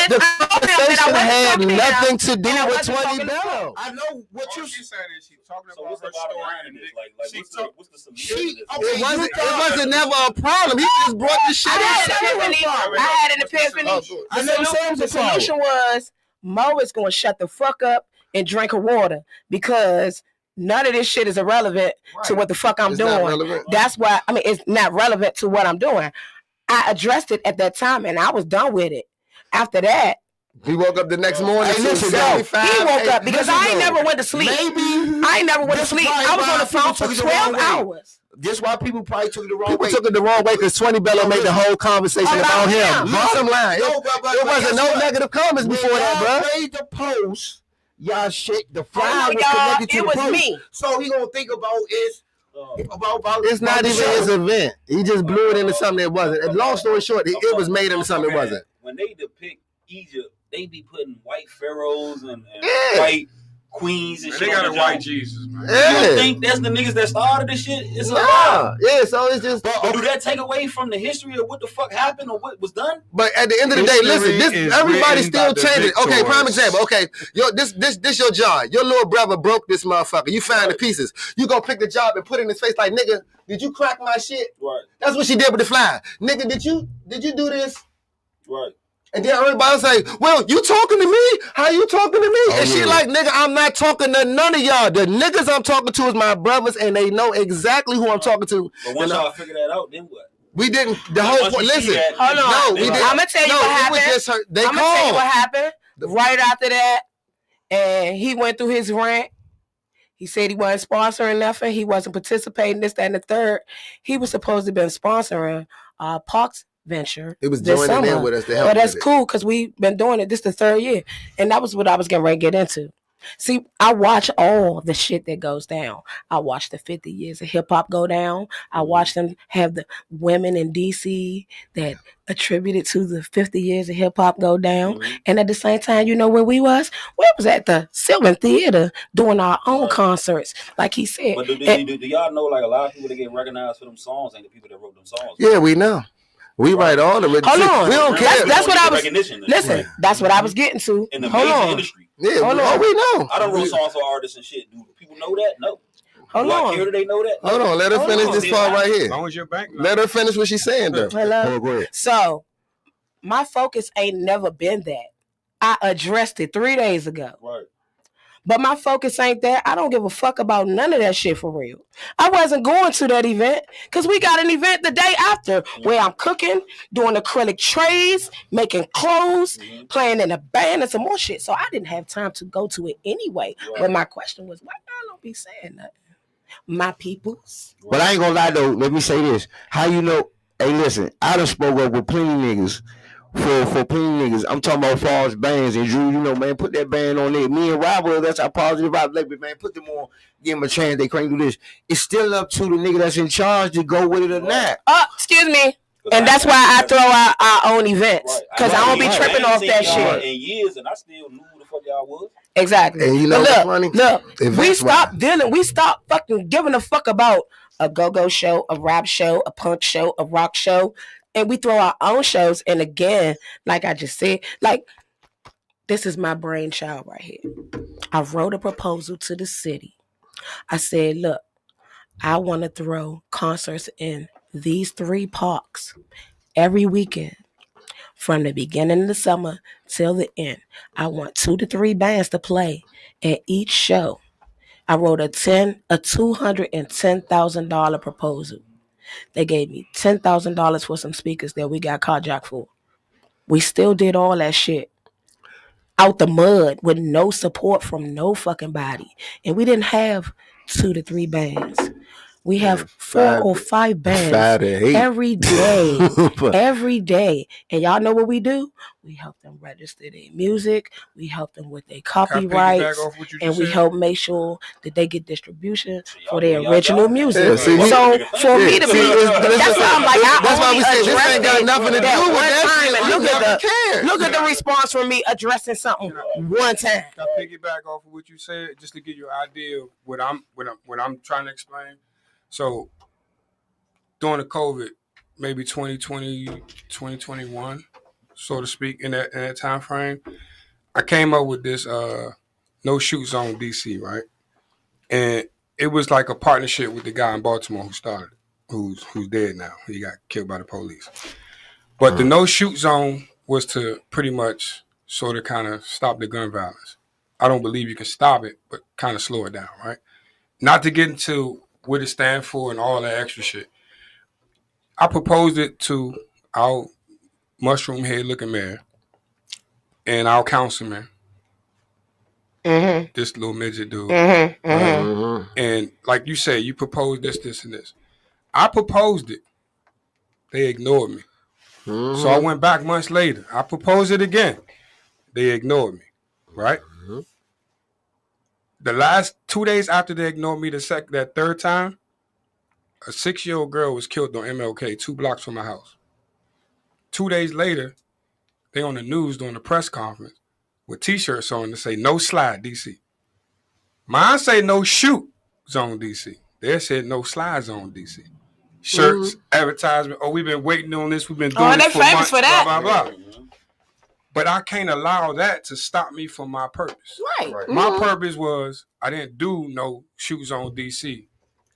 The conversation had nothing to do with 20 Bello. I know what you're saying is she's talking about her story. What's the solution? It wasn't never a problem. He just brought the shit up. I had an epiphany. The solution was Mo is going to shut the fuck up and drink her water because none of this shit is irrelevant to what the fuck I'm doing. That's why, it's not relevant to what I'm doing. I addressed it at that time and I was done with it. After that, he woke up the next morning. He woke up because I ain't never went to sleep. I ain't never went to sleep. I was on the phone for 12 hours. That's why people probably took it the wrong way. People took it the wrong way because 20 Bello made the whole conversation about him. Bottom line, there wasn't no negative comments before that, bro. When y'all made the post, y'all shit, the file was connected to the post. Me. So he gonna think about is it's not even his event. He just blew it into something that wasn't. Long story short, it was made into something that wasn't. When they depict Egypt, they be putting white pharaohs and white queens and shit. They got a white Jesus, man. You don't think that's the niggas that started this shit? It's a lie. Yeah, so it's just. But do that take away from the history of what the fuck happened or what was done? But at the end of the day, listen, everybody's still changing. Okay, prime example. Okay, this your job. Your little brother broke this motherfucker. You find the pieces. You gonna pick the job and put it in his face like, nigga, did you crack my shit? Right. That's what she did with the fly. Nigga, did you do this? Right. And then everybody say, well, you talking to me? How you talking to me? And she like, nigga, I'm not talking to none of y'all. The niggas I'm talking to is my brothers, and they know exactly who I'm talking to. But once y'all figure that out, then what? We didn't. The whole point. Listen. Hold on. No, we didn't. I'm going to tell you what happened. I'm going to tell you what happened. Right after that, and he went through his rant. He said he wasn't sponsoring nothing. He wasn't participating, this, that, and the third. He was supposed to have been sponsoring Parks Venture. It was joining in with us to help. But that's cool because we've been doing it. This is the third year. And that was what I was getting ready to get into. See, I watch all the shit that goes down. I watch the 50 years of hip hop go down. I watch them have the women in DC that attributed to the 50 years of hip hop go down. And at the same time, you know where we was? We was at the Sylvan Theater doing our own concerts, like he said. But do y'all know like a lot of people that get recognized for them songs ain't the people that wrote them songs? Yeah, we know. We write all the Hold on. We don't care. That's what I was. Listen, that's what I was getting to. In the Hold music on. industry. Yeah, we know. I don't wrote songs for artists and shit. Do people know that? No. Hold Do on. I care that they know that? No. Hold on. Let her finish this part right here. As long as your bank. Let her finish what she's saying, though. Hello. Oh, go ahead. So, my focus ain't never been that. I addressed it 3 days ago. Right. But my focus ain't that. I don't give a fuck about none of that shit for real. I wasn't going to that event because we got an event the day after where I'm cooking, doing acrylic trays, making clothes, playing in a band and some more shit. So I didn't have time to go to it anyway. Right. But my question was, why y'all don't be saying nothing? My peoples. But I ain't gonna lie though. Let me say this. How you know? Hey, listen. I done spoke up with plenty niggas. For plenty niggas, I'm talking about false bands and Drew, you know, man, put that band on there. Me and Robert, that's our positive vibe label, man. Put them on, give them a chance. They can't do this. It's still up to the nigga that's in charge to go with it or not. Excuse me. And that's why I throw out our own events. Because I don't be tripping off that shit. In years, and I still knew who the fuck y'all was. Exactly. And you know what's funny? Look, we stopped fucking giving a fuck about a go-go show, a rap show, a punk show, a rock show. And we throw our own shows. And again, like I just said, like, this is my brainchild right here. I wrote a proposal to the city. I said, look, I want to throw concerts in these 3 parks every weekend from the beginning of the summer till the end. I want 2 to 3 bands to play at each show. I wrote a $210,000 proposal. They gave me $10,000 for some speakers that we got carjacked for. We still did all that shit out the mud with no support from no fucking body. And we didn't have 2 to 3 bands. We have 4 or 5 bands every day. Every day. And y'all know what we do? We help them register their music. We help them with their copyrights. And we help make sure that they get distribution for their original music. Yeah, so for me to be, that's why I'm like, that's why we say this ain't got nothing to do with that. Look at the response from me addressing something one time. Can I piggyback off of what you said just to give you an idea of what I'm trying to explain? So, during the COVID, maybe 2020, 2021, so to speak, in that time frame, I came up with this no shoot zone DC, right? And it was like a partnership with the guy in Baltimore who started it, who's dead now. He got killed by the police. But the no shoot zone was to pretty much sort of kind of stop the gun violence. I don't believe you can stop it, but kind of slow it down, right? Not to get into what it stands for and all that extra shit. I proposed it to our mushroom head looking mayor and our councilman. This little midget dude. And like you said, you proposed this, and this. I proposed it. They ignored me. So I went back months later. I proposed it again. They ignored me. Right? The last 2 days after they ignored me that third time, a 6-year-old girl was killed on MLK 2 blocks from my house. 2 days later, they on the news doing a press conference with T-shirts on to say no slide DC. Mine say no shoot zone DC. They said no slide zone DC. Shirts, advertisement. Oh, we've been waiting on this. We've been doing this for months. For that. Blah, blah, blah. But I can't allow that to stop me from my purpose. Right. My purpose was I didn't do no shoot zone DC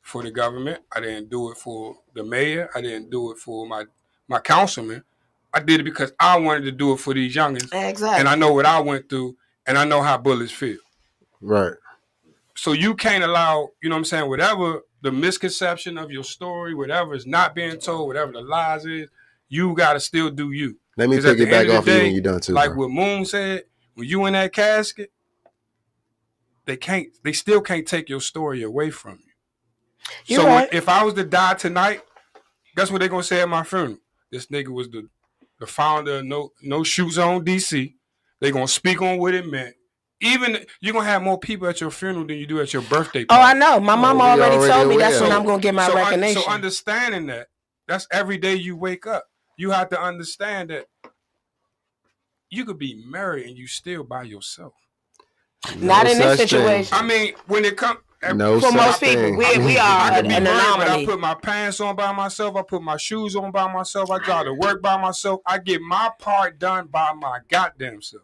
for the government. I didn't do it for the mayor. I didn't do it for my councilman. I did it because I wanted to do it for these youngins. Exactly. And I know what I went through, and I know how bullets feel. Right. So you can't allow, you know what I'm saying, whatever the misconception of your story, whatever is not being told, whatever the lies is, you got to still do you. Let me take it back off you when you're done too. Like what Moon said, when you in that casket, they still can't take your story away from you. So right. If I was to die tonight, guess what they're going to say at my funeral? This nigga was the founder of No Shoot Zone DC. They're going to speak on what it meant. even you're gonna have more people at your funeral than you do at your birthday party. Oh, I know. My mama already told me that's when I'm gonna get my recognition. So understanding that's every day you wake up. You have to understand that you could be married and you still by yourself. Not in this situation. I mean, when it comes. For most people, we are an anomaly. I put my pants on by myself. I put my shoes on by myself. I drive to work by myself. I get my part done by my goddamn self.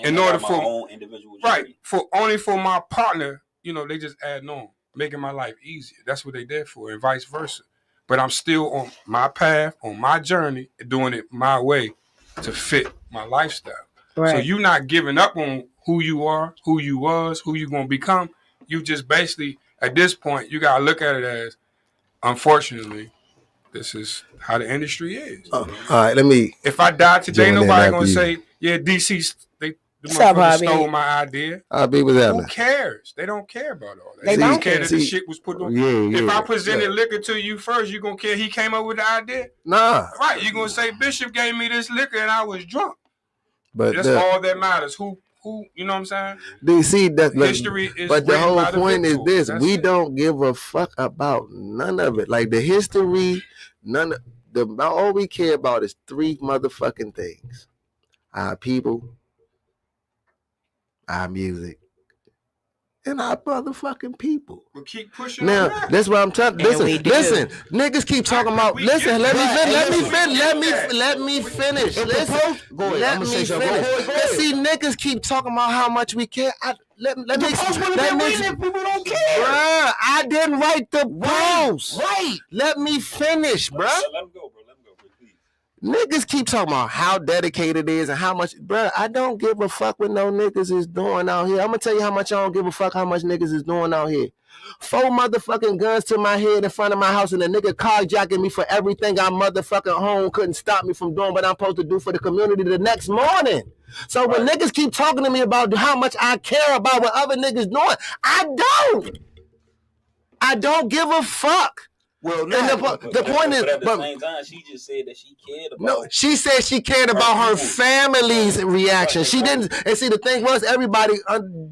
In order for my own individual journey. Right, for my partner, they just add on, making my life easier. That's what they there for, and vice versa. But I'm still on my path, on my journey, doing it my way to fit my lifestyle. Right. So you're not giving up on who you are, who you was, who you're gonna become. You just basically, at this point, you gotta look at it as, unfortunately, this is how the industry is. All right, let me. If I die today, nobody gonna say, "Yeah, DC, the motherfucker stole my idea." I'll be with that. Who cares? They don't care about all that. They don't care that the shit was put on. Yeah, if I presented liquor to you first, you gonna care he came up with the idea? Nah. Right, you gonna say Bishop gave me this liquor and I was drunk. But that's all that matters. Who, you know what I'm saying? DC, history is. But the whole point is this: we don't give a fuck about none of it. Like the history, all we care about is 3 motherfucking things: our people, our music, and our motherfucking people. We'll keep pushing. Now, that's what I'm telling. Listen, niggas keep talking about. Listen, let me finish. See, niggas keep talking about how much we care. Let me people don't care. Bruh, I didn't write the post. Right. Let me finish, bruh. Let him go, bro. Niggas keep talking about how dedicated it is and how much, bro. I don't give a fuck what no niggas is doing out here. I'm gonna tell you how much I don't give a fuck how much niggas is doing out here. 4 motherfucking guns to my head in front of my house and a nigga carjacking me for everything I motherfucking home couldn't stop me from doing what I'm supposed to do for the community the next morning. So when niggas keep talking to me about how much I care about what other niggas doing, I don't give a fuck. Well, the point is, but at the same time, she just said that she cared about. No, she said she cared about her family's reaction. She didn't. And see, the thing was, everybody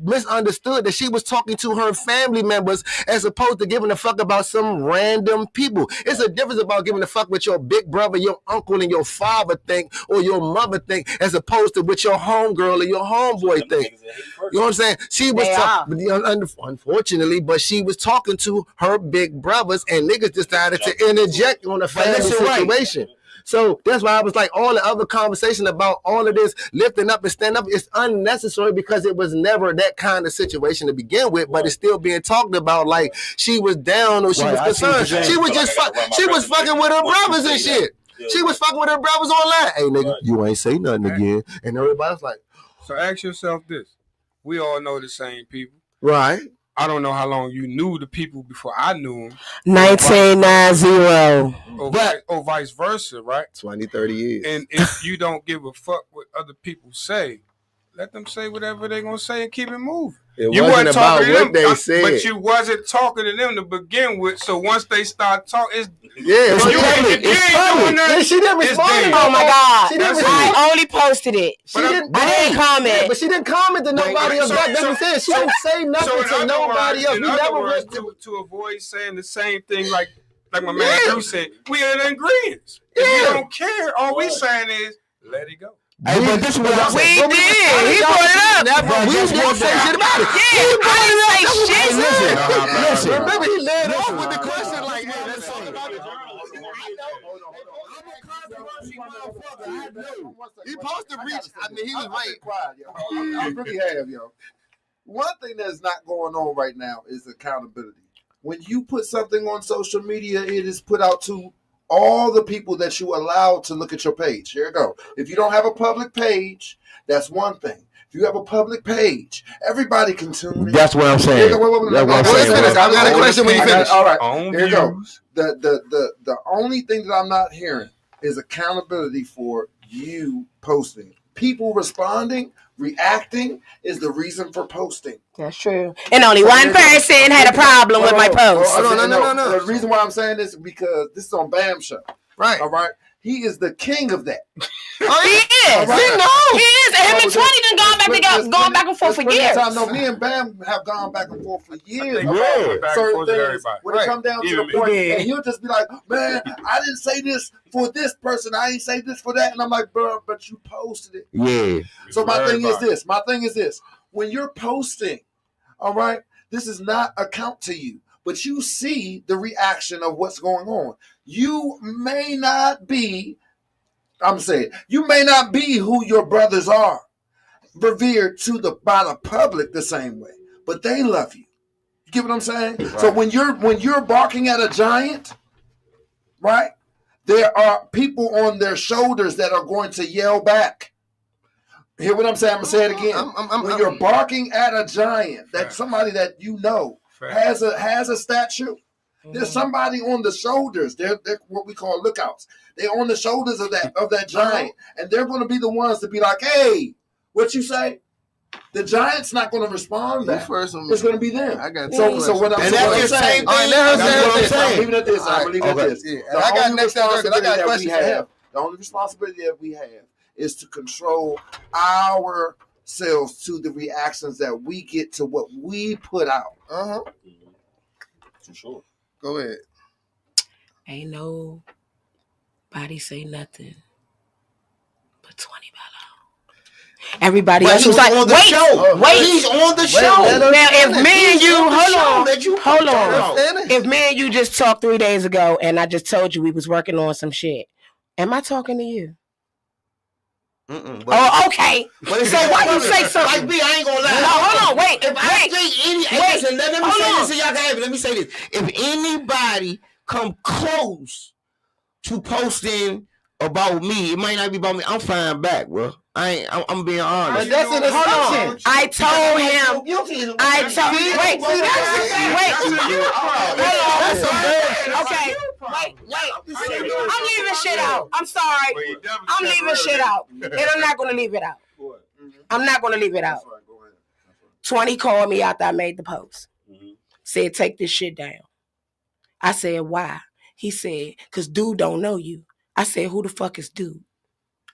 misunderstood that she was talking to her family members as opposed to giving a fuck about some random people. It's a difference about giving a fuck what your big brother, your uncle, and your father think, or your mother think, as opposed to what your homegirl or your homeboy think. You know what I'm saying? She was unfortunately, but she was talking to her big brothers, and niggas decided to interject on the family situation. So that's why I was like, all the other conversation about all of this lifting up and stand up is unnecessary because it was never that kind of situation to begin with, but it's still being talked about like she was down or she was concerned. She was just fucking with her brothers and shit. She was fucking with her brothers online. Hey nigga, you ain't say nothing again. And everybody's like, so ask yourself this. We all know the same people. Right. I don't know how long you knew the people before I knew them. 1990. Or vice versa, right? 20, 30 years. And if you don't give a fuck what other people say, let them say whatever they're going to say and keep it moving. You wasn't about what they said. But you wasn't talking to them to begin with. So once they start talking, it's public. She didn't respond. Oh my God. I only posted it. I didn't comment. Yeah, but she didn't comment to nobody else. That's what I'm saying. She didn't say nothing to nobody else. In other words, to avoid saying the same thing like my man Drew said, we are in agreement. If you don't care, all we saying is let it go. Hey, but this was we did. He brought it up. We didn't say shit about it. Yeah, I didn't say shit. Listen. Remember, he led off with the question like, He supposed to reach. I mean, he was right. I really have, yo. One thing that's not going on right now is accountability. When you put something on social media, it is put out to all the people that you allow to look at your page. Here you go. If you don't have a public page, that's one thing. If you have a public page, everybody can tune in. That's what I'm saying. I got a question when you finish. All right. Here you go. The only thing that I'm not hearing is accountability for you posting. People responding, reacting is the reason for posting. That's true. And only one person had a problem with my post. No. The reason why I'm saying this is because this is on Bam Show. Right. All right. He is the king of that. He is. Right. He is. And him and 20 done going back and forth for years. No, me and Bam have gone back and forth for years. Certain things. When it come down to the point, and he'll just be like, man, I didn't say this for this person. I didn't say this for that. And I'm like, bro, but you posted it. Yeah. So my thing is this. When you're posting, all right, this is not a count to you, but you see the reaction of what's going on. You may not be, you may not be who your brothers are, revered by the public the same way, but they love you. You get what I'm saying? Right. So when you're barking at a giant, right, there are people on their shoulders that are going to yell back. Hear what I'm saying? I'm gonna say it again. When you're barking at a giant, that's somebody that you know has a statue. There's somebody on the shoulders. They're what we call lookouts. They're on the shoulders of that giant, and they're going to be the ones to be like, "Hey, what you say?" The giant's not going to respond back. It's going to be them. I got so what I'm saying. I'm leaving it at this. The only responsibility that we have is to control ourselves to the reactions that we get to what we put out. For sure. Go ahead. Ain't nobody say nothing but 20 Bella. Everybody else was like, wait. He's on the show. Now, if me and you, hold on. If me and you just talked 3 days ago and I just told you we was working on some shit, am I talking to you? Okay. So why you say something? Like me, I ain't gonna lie. No, hold on, wait. If I think listen, let me say this, so y'all can have it. Let me say this. If anybody come close to posting about me, it might not be about me. I'm fine back, bro. I'm being honest. But that's an assumption. I told him. Okay. Wait. I'm leaving shit out. I'm sorry. I'm leaving shit out. And I'm not going to leave it out. I'm not going to leave it out. 20 called me after I made the post. Said, take this shit down. I said, why? He said, because dude don't know you. I said, who the fuck is dude?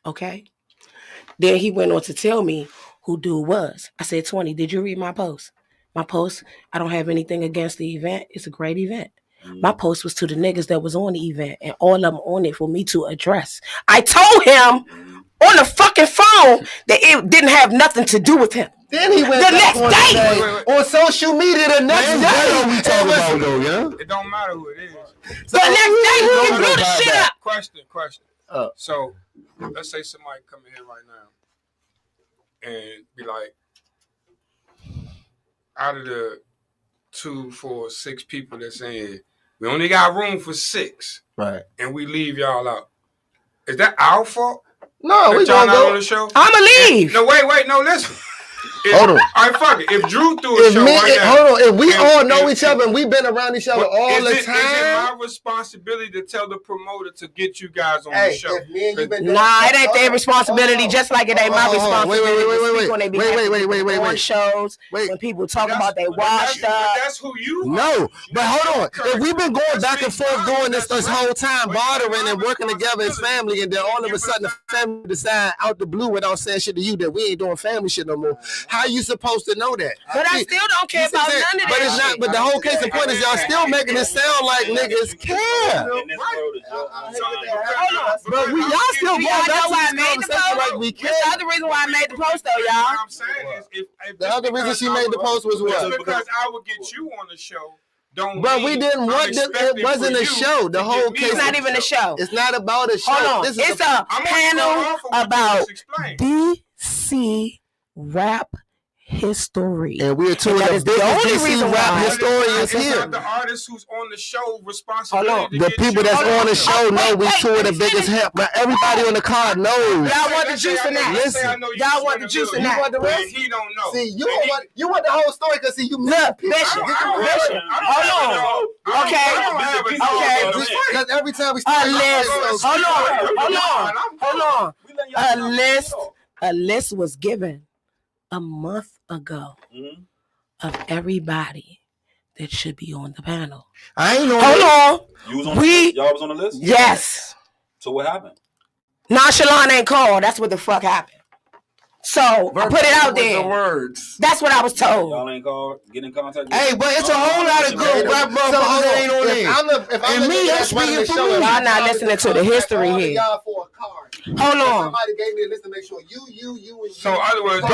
Okay. Then he went on to tell me who dude was. I said, 20, did you read my post? My post, I don't have anything against the event. It's a great event. My post was to the niggas that was on the event and all of them on it for me to address. I told him on the fucking phone that it didn't have nothing to do with him. Then he went the next day on social media the next day. We talking about though, yeah? It don't matter who it is. The next day he blew the shit up. Question. So let's say somebody come in here right now and be like, out of the 2, 4, 6 people that's in, we only got room for 6, right? And we leave y'all out. Is that our fault? No, we y'all gonna not go on the show. I'ma leave. No, wait, no, listen. Hold on. All right, fuck it. If Drew threw a show hold on. If we all know each other and we've been around each other all the time, is it my responsibility to tell the promoter to get you guys on the show? Nah, it ain't their responsibility. Just like it ain't my responsibility. Wait. On shows when people talk about they washed up. That's who you. No, but hold on. If we've been going back and forth doing this whole time, bartering and working together as family, and then all of a sudden the family decide out the blue without saying shit to you that we ain't doing family shit no more. How you supposed to know that? But I still don't care about none of that. But it's not. But the whole case in point is y'all still making it sound like niggas care. But y'all still going back to this conversation like we care. That's the other reason why I made the post, though, y'all. What I'm saying is, the other reason she made the post was what? Just because I would get you on the show. But we didn't want it wasn't a show. The whole case. It's not even a show. It's not about a show. Hold on. It's a panel about DC rap history. And we're two of the biggest DC rap historians here. Not the artist who's on the show responsibility. The people that's on the show know we two of the biggest hip. But everybody on the card knows. Y'all want the juice in that. Listen. Y'all want the juice in that. You want the rest? He don't know. See, you want the whole story because see you look, Bishop. Hold on. Okay. Because every time we start hold on. A list was given a month ago of everybody that should be on the panel. I ain't know. Hold on. Y'all was on the list? Yes. So what happened? Nonchalant ain't called. That's what the fuck happened. So I put it out there. The words. That's what I was told. Y'all ain't called. Get in contact. Hey, but it's a whole lot of good rap motherfuckers that ain't on there. If I'm me, I'm speaking for me. Y'all not listening to the history here. Hold on. Somebody gave me a list to make sure you, and you. So, in other words,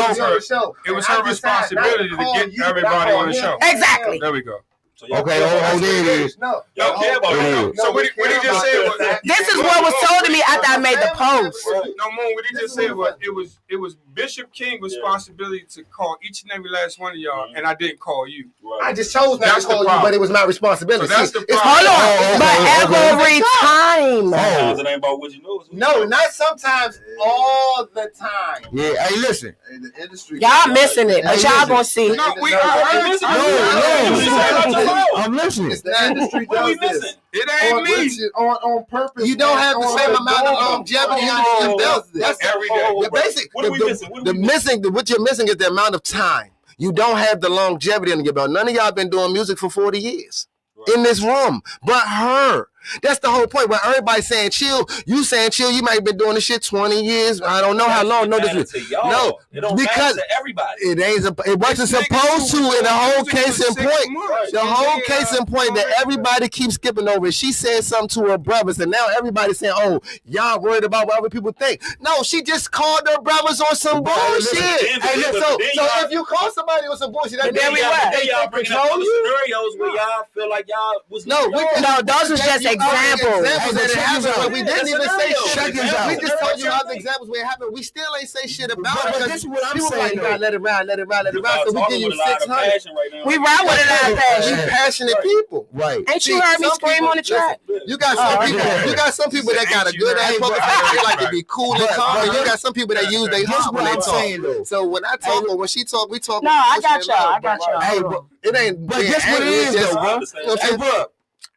it was her responsibility to get everybody on the show. Exactly. There we go. So okay, hold there it is. No. Y'all care about it. So what he just said was this is what was told to me after I made the post. No, Moon, what he just said was it was Bishop King's responsibility to call each and every last one of y'all, and I didn't call you. I just chose not to call you, but it was my responsibility. So that's the problem. Hold on, but every time. Sometimes it ain't about what you know. No, not sometimes. All the time. Yeah, hey, listen. Hey, the industry. Y'all missing it, but y'all gonna see. No, we I'm listening. It's the industry does this. It ain't me. On purpose. You don't have the same amount of longevity on this. That's every day. The basic. What are we missing? What you're missing is the amount of time. You don't have the longevity in your belt. None of y'all been doing music for 40 years in this room, but her. That's the whole point. When everybody's saying chill, you saying chill. You might have been doing this shit 20 years. I don't know how long. No, because to everybody. It wasn't supposed to. In the whole case in point, the whole case in point that everybody keeps skipping over. She said something to her brothers, and now everybody's saying, "Oh, y'all worried about what other people think." No, she just called her brothers on some bullshit. So if you call somebody on some bullshit, that then y'all bringing up scenarios where y'all feel like y'all was no, those was just examples. We didn't even say shit. We just told you other examples where it happened. We still ain't say shit about it. This is what I'm saying. Let it ride. So we give you 600. We ride with a lot of passion. We passionate people, right? Ain't you heard me scream on the track? You got some people. You got some people that got a good ass poker face. They like to be cool and calm. And you got some people that use their heart when they talk. So when I talk or when she talk, we talk. No, I got y'all. Hey, it ain't. But guess what it is, though, bro. Hey, bro.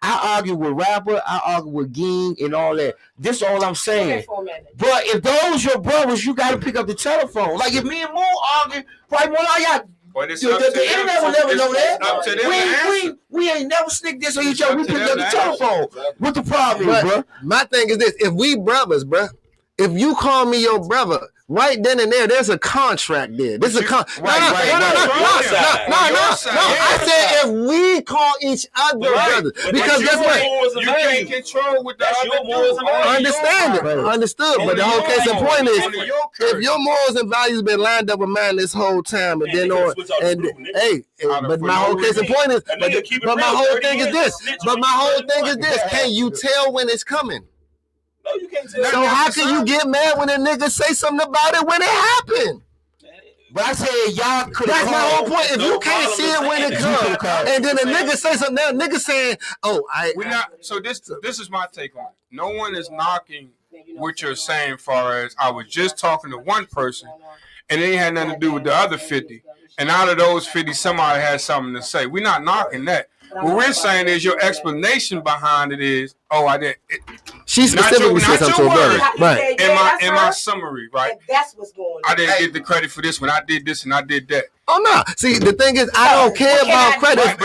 I argue with rapper, I argue with gang and all that. This all I'm saying. But if those your brothers, you gotta pick up the telephone. Like if me and Mo argue, probably one of y'all. The internet will never know that. We ain't never sneak this on each other. We pick up the telephone. What the problem is, bro? My thing is this: if we brothers, bro, if you call me your brother. Right then and there, there's a contract there. This is a contract. No. I said if we call each other brothers, because guess what? You can't control what the other do. Understand it, understood. But the whole case in point is, if your morals and values been lined up with mine this whole time, and then but my whole case in point is, but my whole thing is this. Can you tell when it's coming? No, you can't tell. So how can you get mad when a nigga say something about it when it happened? But I said y'all could. That's my whole point. If you can't see it when it comes, and then a nigga say something, now nigga saying, "Oh, we're not." So this is my take on it. No one is knocking what you're saying. Far as I was just talking to one person, and it ain't had nothing to do with the other 50. And out of those 50, somebody had something to say. We're not knocking that. What we're saying is your explanation behind it is, I didn't. She specifically said something to her brother. Right. In my summary, right? That's what's going on. I didn't get the credit for this when I did this and I did that. Oh no! See, the thing is, I don't care about credit.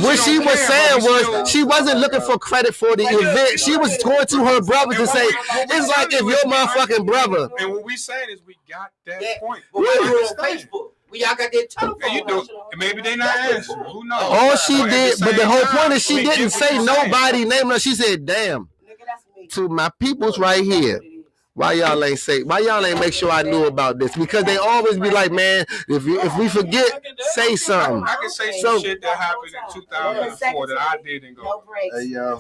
What she was saying was she wasn't looking for credit for the event. She was going to her brother to say, "It's like if your motherfucking brother." And what we saying is, we got that point. But we're on Facebook. We y'all got that telephone. You do. Maybe they not answering. Who knows? All she did, but the whole point is she didn't say nobody name her. She said, "Damn, to my peoples right here." Why y'all ain't make sure I knew about this? Because they always be like, man, if we forget, say something. I can say some shit that happened in 2004 that I did and go.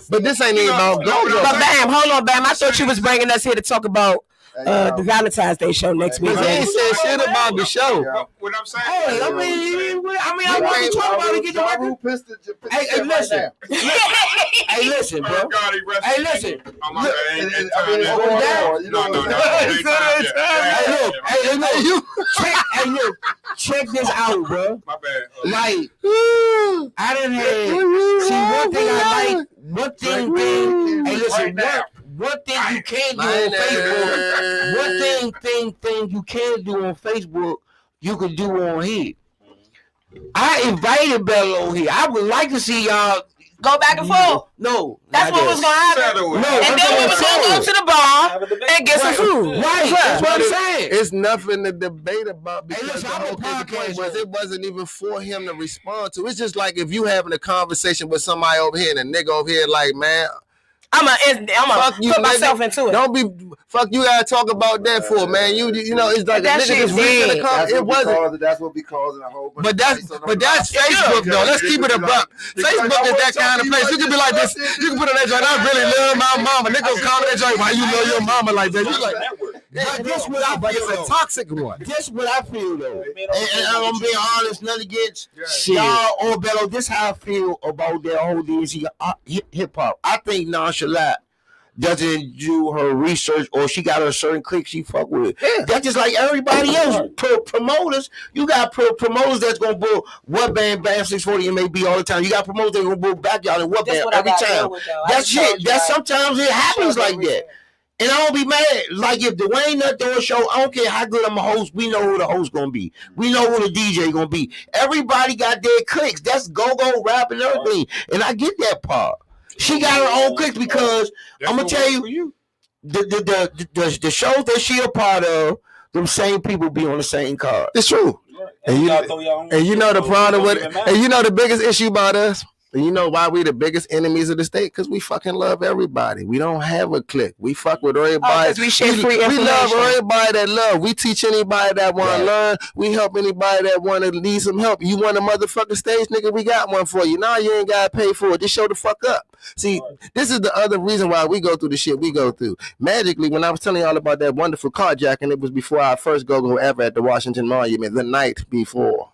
But this ain't even about GOGO. But Bam, hold on, Bam. I thought you was bringing us here to talk about the Valentine's Day show next week. They ain't said shit about the show. What I'm saying? Hey, I want to talk about it. Get the record. Hey, listen. Hey, listen, bro. Hey, listen. Hey, look. Check this out, bro. My bad. Like, I didn't have. See, one thing I like. One thing. Hey, listen. One thing you can't do on Facebook. One thing you can't do on Facebook, you can do on here. I invited Bella on here. I would like to see y'all go back and forth. No, that's what was gonna happen. No, and then we was gonna go to the bar. and get some food. Right, that's what I'm saying. It's nothing to debate about because the whole point was it wasn't even for him to respond to. It's just like if you having a conversation with somebody over here and a nigga over here like, man, I'm a put myself into it. Don't be fuck you gotta talk about that for, man. You know it's like a nigga just reading the comment. It wasn't. That's what we call it a whole bunch. But that's Facebook though. Let's keep it a buck. Facebook is that kind of place. You can be like this. You can put on that joint. I really love my mama. Nigga comment that joint. Why you love your mama like that? You like. But this what I feel. It's a toxic one. This what I feel though. And I'm being honest, nothing against y'all or Bello. This how I feel about that whole DNC hip hop. I think Nonchalant doesn't do her research or she got a certain clique she fuck with. Yeah. That's just like everybody else. Promoters, you got promoters that's gonna book what band 640 MAB all the time. You got promoters that gonna book Backyard and what band every time. That's shit. That sometimes it happens like that. And I don't be mad. Like if Dwayne not doing a show, I don't care how good I'm a host. We know who the host gonna be. We know who the DJ gonna be. Everybody got their cliques. That's go-go rap and everything. And I get that part. She got her own cliques because I'm gonna tell you, the shows that she a part of, them same people be on the same card. It's true. And you know the problem with it. And you know the biggest issue about us. And you know why we the biggest enemies of the state? Because we fucking love everybody. We don't have a clique. We fuck with everybody. We share free information. We love everybody that love. We teach anybody that want to learn. We help anybody that want to need some help. You want a motherfucking stage, nigga? We got one for you. Nah, you ain't got to pay for it. Just show the fuck up. See, this is the other reason why we go through the shit we go through. Magically, when I was telling y'all about that wonderful carjacking, it was before our first go-go ever at the Washington Monument, the night before.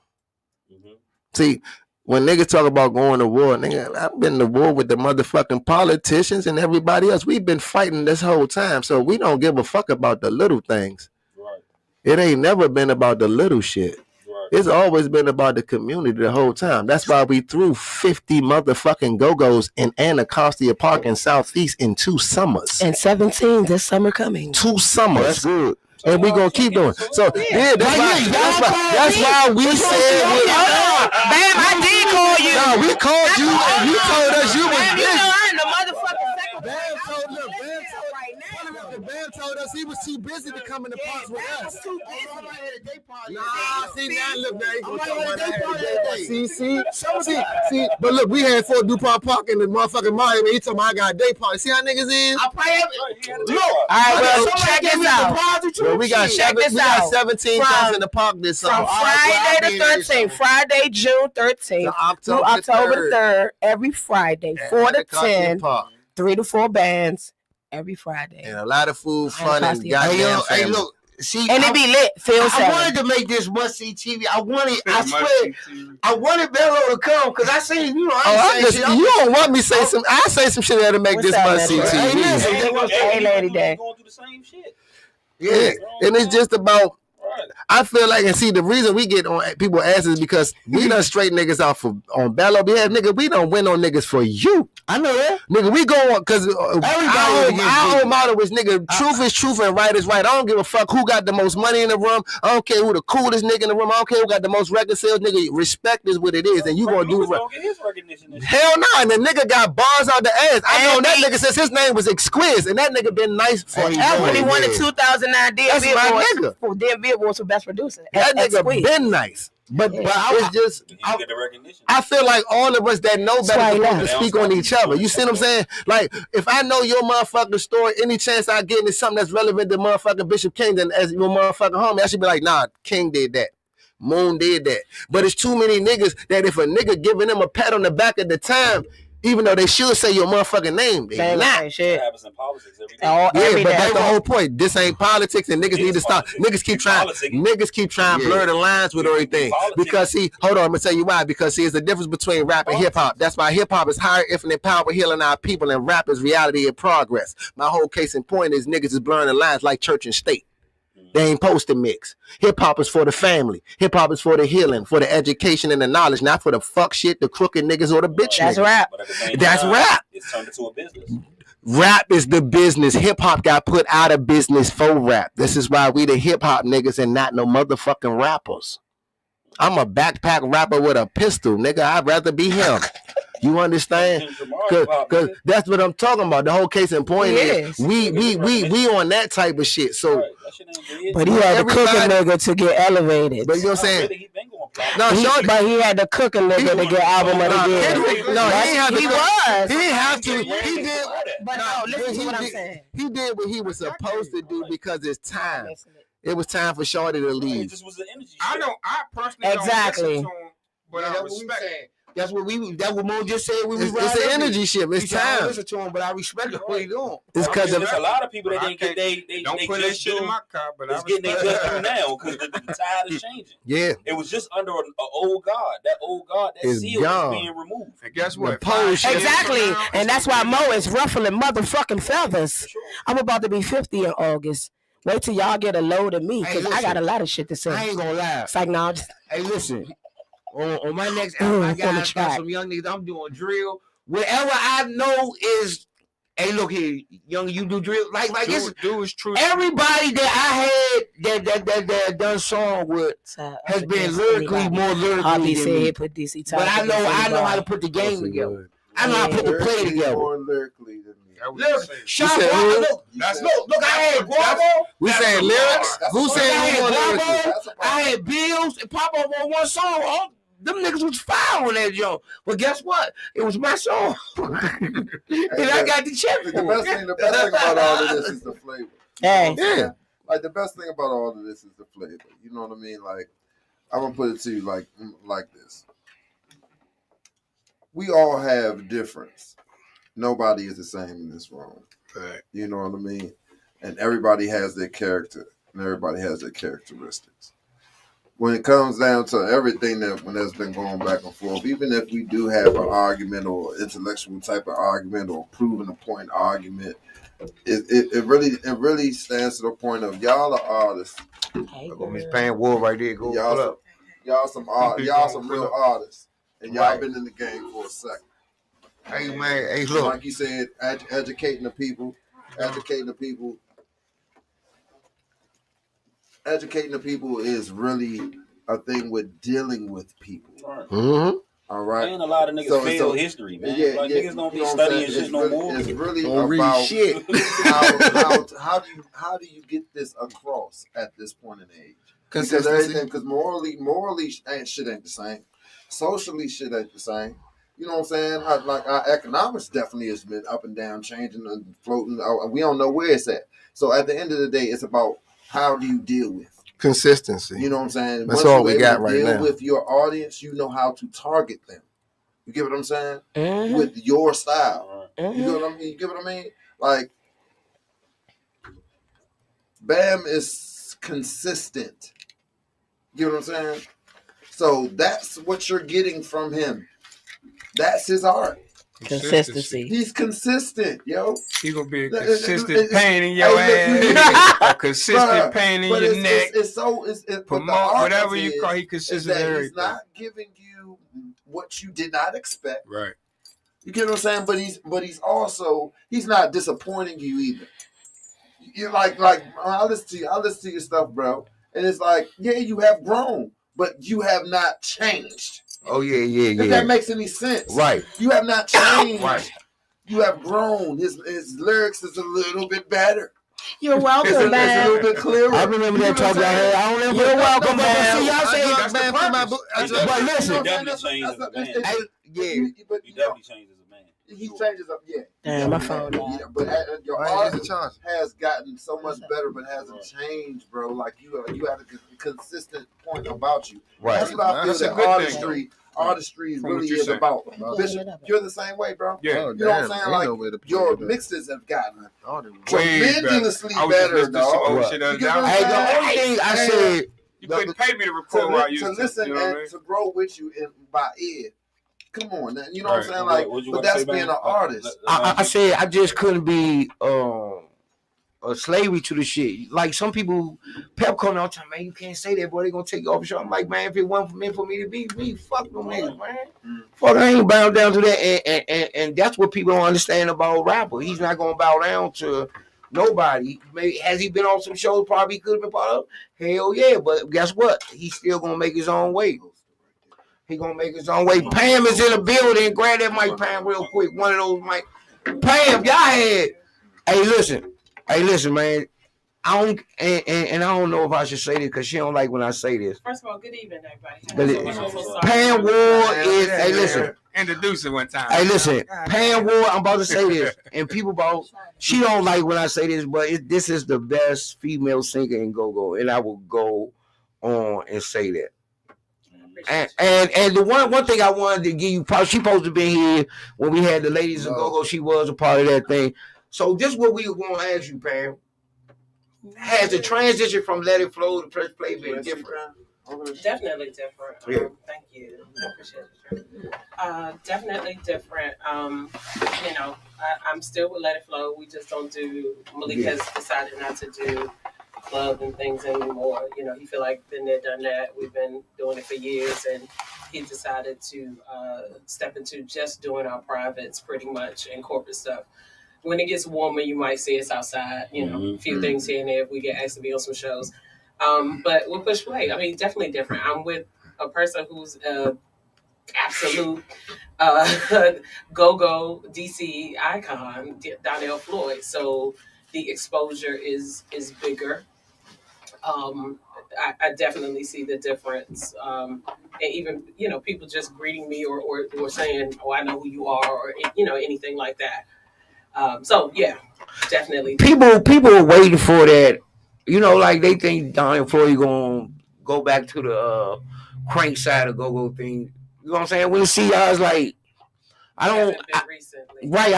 See, when niggas talk about going to war, nigga, I've been to war with the motherfucking politicians and everybody else. We've been fighting this whole time, so we don't give a fuck about the little things. Right. It ain't never been about the little shit. Right. It's always been about the community the whole time. That's why we threw 50 motherfucking go-go's in Anacostia Park in Southeast in 2 summers. And 17 this summer coming. 2 summers. That's good. And we gonna keep doing. So yeah, that's why we said. Bam, I did call you. No, we called you and you told us you was busy. I'm the motherfucking Bam told us he was too busy to come in the parks with us. Nah, see now, look, now see. But look, we had 4 DuPont Park in the motherfucking Miami. He told me I got a day party. See how niggas is? I probably have. Look, all right, well, check this out. Well, we got 17 cars in the park this summer. From Friday the 13th, Friday, June 13th through October the 3rd, every Friday, 4 to 10, 3 to 4 bands. Every Friday. And a lot of food, fun, and goddamn family. Hey, look. See, and it be lit. I wanted to make this must-see TV. I wanted Bello to come because I seen, you know, you don't want me to say some. I say some shit that'll make this must-see TV. Hey, Lady Day. Going through the same shit. Yeah, and it's just about. I feel like, and see, the reason we get on people asses is because we done straight niggas out on Bello behalf, nigga. We don't win on niggas for you. I know that, nigga. We go on because our whole motto is, nigga, truth is truth and right is right. I don't give a fuck who got the most money in the room. I don't care who the coolest nigga in the room. I don't care who got the most record sales, nigga. Respect is what it is, and you gonna do right. Hell no, and the nigga got bars out the ass. I know that nigga since his name was Exquisite, and that nigga been nice forever. When he won the 2009 DMV Awards for Best Producer. That nigga been nice. But it's just, I feel like all of us that know better supposed to speak on each other. You see what I'm saying? Like, if I know your motherfucking story, any chance I get into something that's relevant to motherfucking Bishop King, then as your motherfucking homie, I should be like, nah, King did that. Moon did that. But it's too many niggas that if a nigga giving them a pat on the back at the time, even though they should say your motherfucking name, they not. Shit happens in politics every day. Yeah, but that's the whole point. This ain't politics, and niggas need to stop. Niggas keep trying to blur the lines with everything. Because see, hold on, I'm gonna tell you why. Because see, it's the difference between rap and hip hop. That's why hip hop is higher, infinite power, healing our people, and rap is reality and progress. My whole case in point is niggas is blurring the lines like church and state. They ain't supposed to mix. Hip hop is for the family. Hip hop is for the healing, for the education and the knowledge, not for the fuck shit, the crooked niggas or the bitch That's niggas. Rap. That's rap. It's turned into a business. Rap is the business. Hip hop got put out of business for rap. This is why we the hip hop niggas and not no motherfucking rappers. I'm a backpack rapper with a pistol, nigga. I'd rather be him. You understand? Because that's what I'm talking about. The whole case in point is we on that type of shit. So, but he had to cook a nigga to get elevated. But you know what I'm saying? But he had to cook a nigga to get album of the year. He was. He didn't have to. He did. But no, listen to what I'm saying. He did what he was supposed to do because it's time. It was time for Shorty to leave. This was the energy. I personally don't listen to him, but I respect. That's what Mo just said. It's an energy shift. It's time. I listen to him, but I respect what he's doing. It's because there's a lot of people that didn't get they don't put that shit in my car, but it's getting they just do now because the tide is changing. Yeah, it was just under an old god. That old god, that seal is being removed. And guess what? Exactly, and that's why Mo is ruffling motherfucking feathers. I'm about to be 50 in August. Wait till y'all get a load of me, because I got a lot of shit to say. I ain't gonna lie. It's like, no, hey, listen. On my next album, I got some young niggas. I'm doing drill. Whatever I know is, hey, look here, young, you do drill. Like it's true. Everybody that I had that done song with has been lyrically more lyrically than me. Put DC but I know how to put the game together. I know how to put the play together. More lyrically than me. Look, look, I had Guavo. We saying lyrics? Who said I had Guavo? I had Bills and Pop Up on one song. Them niggas was foul on that joint. But guess what? It was my song. And I got the check for it. The best thing about all of this is the flavor. Yeah. Like, the best thing about all of this is the flavor. You know what I mean? Like, I'm going to put it to you like this. We all have difference. Nobody is the same in this room. Right. You know what I mean? And everybody has their character, and everybody has their characteristics. When it comes down to everything when there's been going back and forth, even if we do have an argument or intellectual type of argument or proving a point argument, it really stands to the point of y'all are artists. Miss Pan Wool right there. Go y'all some real artists, and y'all been in the game for a second. Hey man, hey look. Like you said, educating the people. Educating the people is really a thing with dealing with people. Mm-hmm. All right. And a lot of niggas fail history, man. Niggas don't be studying shit no more. It's really don't about shit. how do you get this across at this point in age? Because morally shit ain't the same. Socially shit ain't the same. You know what I'm saying? Our economics definitely has been up and down, changing and floating. We don't know where it's at. So at the end of the day, it's about how do you deal with consistency. You know what I'm saying? That's all we got right now. Deal with your audience, you know how to target them. You get what I'm saying? Mm-hmm. With your style. Mm-hmm. You get what I mean? You get what I mean? Like, Bam is consistent. You know what I'm saying? So that's what you're getting from him. That's his art. Consistency. He's consistent, yo. He gonna be a consistent pain in your ass, a consistent pain in your neck. Promote whatever you call. He consistent. He's not giving you what you did not expect. Right. You get what I'm saying? But he's not disappointing you either. You're like I listen to your stuff, bro, and it's like, yeah, you have grown, but you have not changed. Oh yeah. If that makes any sense. Right. You have not changed. Right. You have grown. His lyrics is a little bit better. You're welcome, man. It's a little bit clearer. I remember that talk I heard. I don't remember. You're welcome, man. See, y'all say But listen. He definitely changed as a man. He definitely changed as a man. He changes up, yeah. Damn, my phone died. Yeah, but your art has gotten so much better, but hasn't changed, bro. Like you have a consistent point about you. Right. That's what I feel that artistry really is about. Bishop, you're the same way, bro. Yeah. You know what I'm saying? Like your mixes have gotten tremendously better, dog. Hey, the only thing I said, you couldn't pay me to record while you to listen and to grow with you by ear. Come on, now. You know what I'm saying? Like, but that's being an artist. I said I just couldn't be a slavery to the shit. Like some people, Pep coming out time, man, you can't say that, boy. They gonna take you off the show. I'm like, man, if it wasn't for me to be me, fuck them niggas, man. Fuck, I ain't bound down to that. And that's what people don't understand about a rapper. He's not gonna bow down to nobody. Maybe has he been on some shows? Probably could have been part of. Hell yeah, but guess what? He's still gonna make his own way. He gonna make his own way. Pam is in the building. Grab that mic, Pam, real quick. One of those mic. Pam, y'all had. Hey, listen, man. I don't, and I don't know if I should say this because she don't like when I say this. First of all, good evening, everybody. Pam Ward is. Hey, listen. Introduce it one time. Hey, listen. Pam Ward. I'm about to say this, and people about. She don't like when I say this, but this is the best female singer in GOGO, and I will go on and say that. And the one thing I wanted to give you, she supposed to be here when we had the ladies of GOGO. She was a part of that thing. So this is what we were going to ask you, Pam. Has the transition from Let It Flow to Press Play been different? Definitely different. Thank you. I appreciate it. Definitely different. I'm still with Let It Flow. We just don't do. Malik has decided not to do club and things anymore. He feel like been there, done that. We've been doing it for years, and he decided to step into just doing our privates, pretty much, and corporate stuff. When it gets warmer, you might see us outside, a few things here and there if we get asked to be on some shows. But we'll push play. I mean, definitely different. I'm with a person who's absolute GOGO DC icon, Donnell Floyd. So the exposure is bigger. I definitely see the difference. And even, people just greeting me or saying, oh, I know who you are, or, anything like that. So yeah, definitely. People are waiting for that. Like they think Donnell Floyd gonna go back to the crank side of GOGO thing. You know what I'm saying? When you see y'all, like I don't. I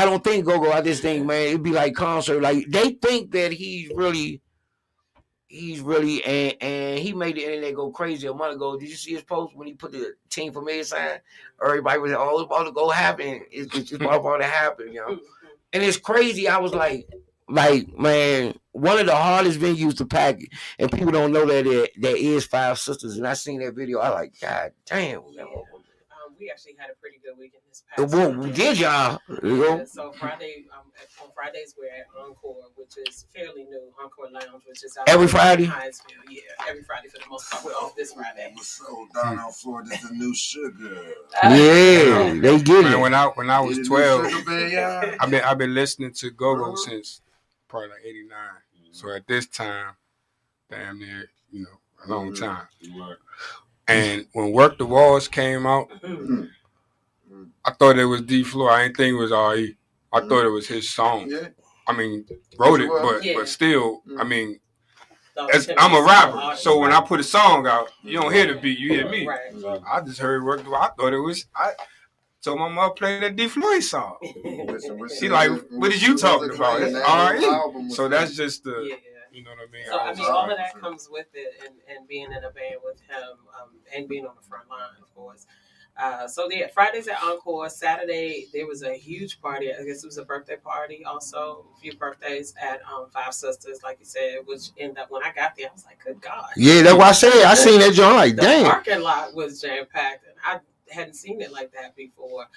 don't think GOGO. I just think, man, it'd be like concert. Like they think that he's really, and he made the internet go crazy a month ago. Did you see his post when he put the Team for Me sign? Everybody was all about to go happen. It's about to happen, And it's crazy. I was like, man, one of the hardest venues to pack, and people don't know that there is 5 sisters. And I seen that video. I like, God damn. Yeah. We actually had a pretty good weekend this past weekend. Did y'all? Yeah, so Friday, on Fridays we're at Encore, which is fairly new. Encore Lounge, which is out every Friday. Hinesville. Yeah, every Friday for the most part. We're off this Friday. So Donnell Floyd is the new sugar. Yeah, they get it. When I was 12, I've been listening to GOGO since probably like '89. So at this time, damn near, a long time. And when Work the Walls came out, I thought it was D Floor. I didn't think it was R.E. I thought it was his song. Yeah. I mean, wrote it, but still, I mean, I'm a rapper. So when I put a song out, you don't hear the beat, you hear me. Right. I just heard Work the Walls. I thought it was, I told my mom play that D Floyd song. She like, what is you talking about? It's R.E. So that's just the... Yeah. You know what I mean? So I mean, all of that comes with it, and being in a band with him, and being on the front line, of course. So yeah, Fridays at Encore. Saturday there was a huge party. I guess it was a birthday party. Also, a few birthdays at 5 Sisters, like you said, which ended up when I got there, I was like, good God. Yeah, that's what I said. I seen that joint like, damn. The parking lot was jam packed, and I hadn't seen it like that before.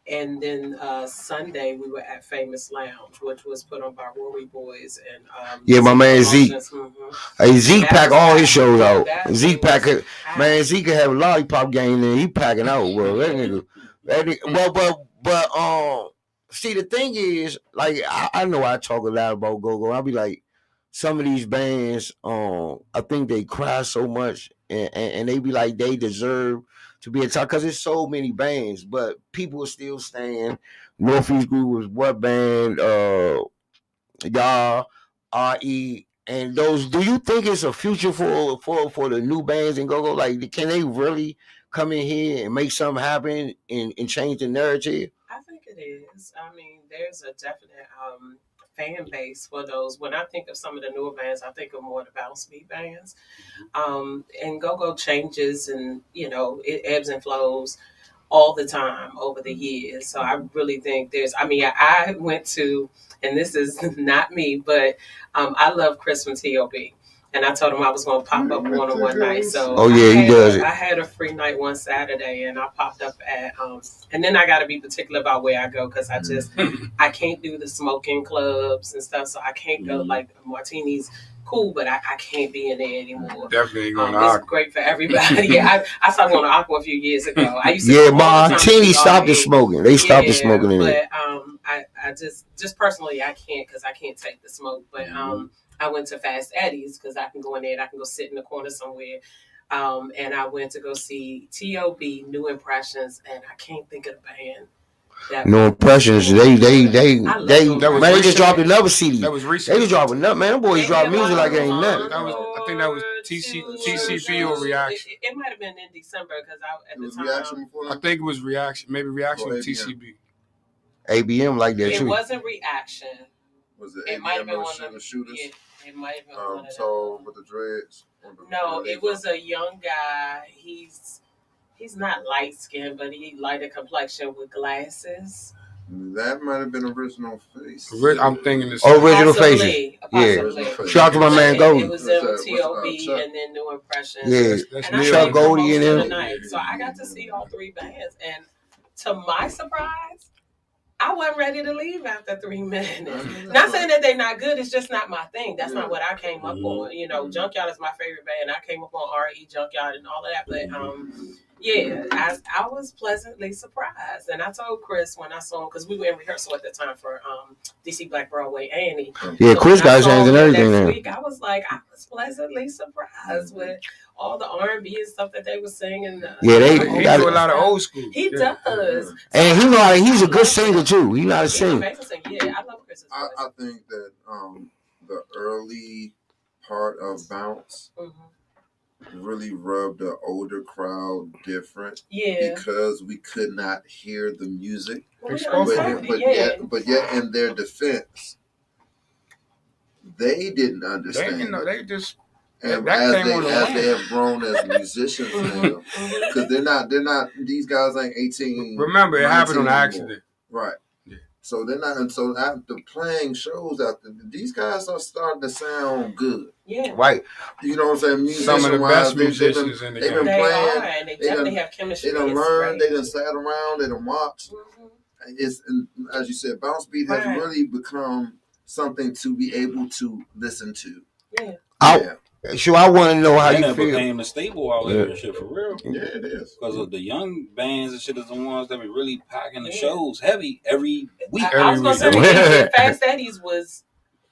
And then Sunday we were at Famous Lounge, which was put on by Rory Boys and my man Zeke. Hey, Zeke pack all his shows out. Zeke pack it, man. Zeke can have a lollipop game there. He packing out, bro. That nigga. But see, the thing is, like, I know I talk a lot about GOGO. I'll be like, some of these bands, I think they cry so much, and they be like, they deserve to be a top because there's so many bands, but people are still staying. Northeast Group was what band? Y'all, R.E. and those. Do you think it's a future for the new bands in GOGO? Like, can they really come in here and make something happen and change the narrative? I think it is. I mean, there's a definite fan base for those. When I think of some of the newer bands, I think of more of the bounce beat bands. And GOGO changes, and it ebbs and flows all the time over the years. So I really think I went to, and this is not me, but I love Chris from T.O.B. And I told him I was going to pop up on him one night. So he does it. I had a free night one Saturday, and I popped up at and then I got to be particular about where I go because I can't do the smoking clubs and stuff. So I can't go like Martini's. Cool, but I can't be in there anymore. Definitely going to It's Aqua. great for everybody. Yeah, I started going to Aqua a few years ago. I used to Martini stopped the smoking. They stopped the smoking in but, it. I just personally I can't because I can't take the smoke. But I went to Fast Eddie's because I can go in there and I can go sit in the corner somewhere. And I went to go see T.O.B. New Impressions, and I can't think of the band. No Impressions. They just dropped another CD. That was recent. They just dropping nothing, man. Them boys drop music like it ain't nothing. I think that was TCB or Reaction. It might have been in December because at the time. Reaction before that? I think it was Reaction. Maybe Reaction or TCB. ABM like that too. It wasn't Reaction. Was it? It might have been one of the shooters. Yeah, it might have been one of them. Tall with the dreads. No, it was a young guy. He's not light skinned, but he lighter complexion with glasses. That might have been Original Face. I'm thinking this. Original Faces. Yeah. Shout out to my man Goldie. It was T.O.B. and then New Impressions. Yeah, and Chuck Goldie and them. So I got to see all three bands, and to my surprise, I wasn't ready to leave after 3 minutes. Not saying that they're not good, it's just not my thing. That's not what I came up on. You know, Junkyard is my favorite band. I came up on R.E. Junkyard and all of that. But yeah, I was pleasantly surprised. And I told Chris when I saw him, because we were in rehearsal at the time for DC Black Broadway A&E. Yeah, so Chris got changed and everything next now. Week, I was pleasantly surprised with all the R&B and stuff that they were singing. He do a lot of old school. He does. And he's a good singer too. He know how to sing. Yeah, I love Chris's voice. I think that the early part of Bounce really rubbed the older crowd different. Yeah. Because we could not hear the music. But yet in their defense, they didn't understand. They just and as they have grown as musicians now, because they're not these guys ain't 18. Remember, it happened on accident, right? Yeah. So they're not, and so after playing shows these guys are starting to sound good. Yeah, right. You know what I'm saying? Some of the best musicians in the game. They've been playing, and they definitely have chemistry. They done learned. They done sat around. They done watched. It's, as you said, Bounce Beat has really become something to be able to listen to. Yeah. Sure, I want to know how you feel. became the staple out there and shit for real. Yeah, it is. Because of the young bands and shit is the ones that be really packing the shows heavy every week. I was going to say, Fast Eddie's was...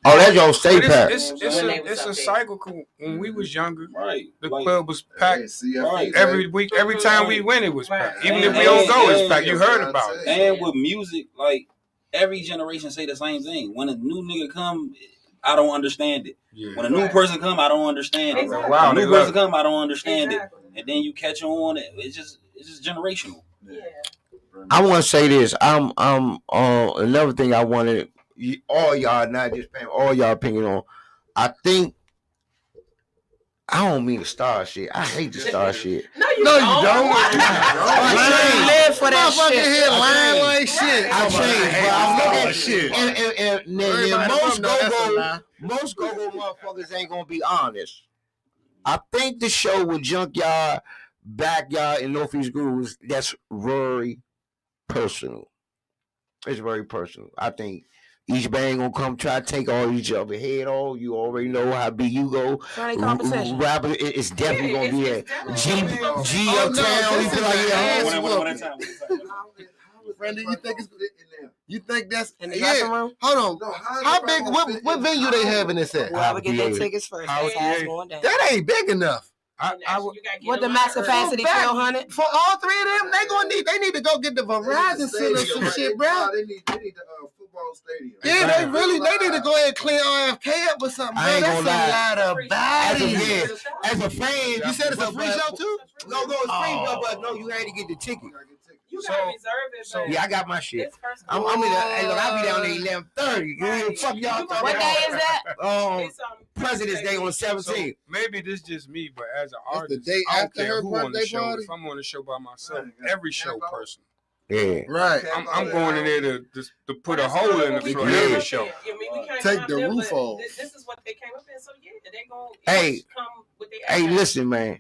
Oh, that's your stay pack. It's a cycle. When we was younger, right? The club was packed right. every week. Every time we went, it was packed. Even if we don't go, it's packed. You heard about it. And with music, like every generation say the same thing. When a new nigga come, I don't understand it. Yeah. When a new person come, I don't understand it. Exactly. Wow, when a new person come, I don't understand it. And then you catch on. It's just generational. Yeah. I want to say this. I'm another thing I wanted. All y'all, not just paying all y'all opinion on. I think I don't mean the star shit. I hate the star shit. No, you don't. I live for that shit. Here lying like shit. I changed, but I'm looking and most GOGO motherfuckers ain't gonna be honest. I think the show with Junkyard, Backyard, and Northeast Grooves, that's very personal. It's very personal. I think each band gonna come try to take all each other head off. You already know how big you go. Rapper, it's definitely gonna be a G uptown. You feel like Randy, you think that's hold on? How big? What venue they having this at? Whoever get their tickets first. That ain't big enough. What the max capacity? 1,200 for all three of them. They need to go get the Verizon Center some shit, bro. They need the football stadium. Yeah, they need to go ahead and clean RFK up with something. I ain't gonna lie. That's a lot of bodies. As a fan, you said it's a free show too? No, it's free, but no, you had to get the ticket. You gotta reserve it. So yeah, I got my shit. I'll be down there 11:30. Fuck y'all. What day is that? President's Day on the 17th. So maybe this just me, but as an artist, the day I don't after care her who on the birthday show. party? If I'm on the show by myself, every show person. Yeah. Right. I'm going in there to put a hole in the floor every show. Take the roof off. This is what they came up in. So yeah, they gonna come with their. Hey, listen, man.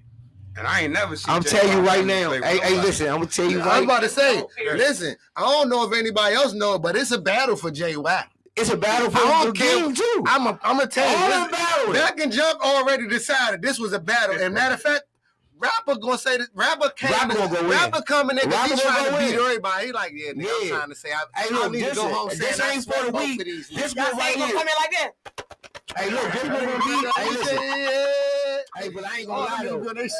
And I ain't never seen. I'm telling you right now. Hey, listen. I'm gonna tell you right. I was about to say. Listen, I don't know if anybody else know it, but it's a battle for JY. It's a battle for the game too. I'm gonna tell you. Battle. Back and Junk already decided this was a battle. And matter of fact, rapper gonna say that. Rapper coming in because he's trying to beat everybody. He like, yeah, I'm trying to say, I need to go home. This ain't for the week. This one right here. Come in like that. Hey, look, this one gonna be. Hey, listen. Hey, but I ain't gonna lie though. That's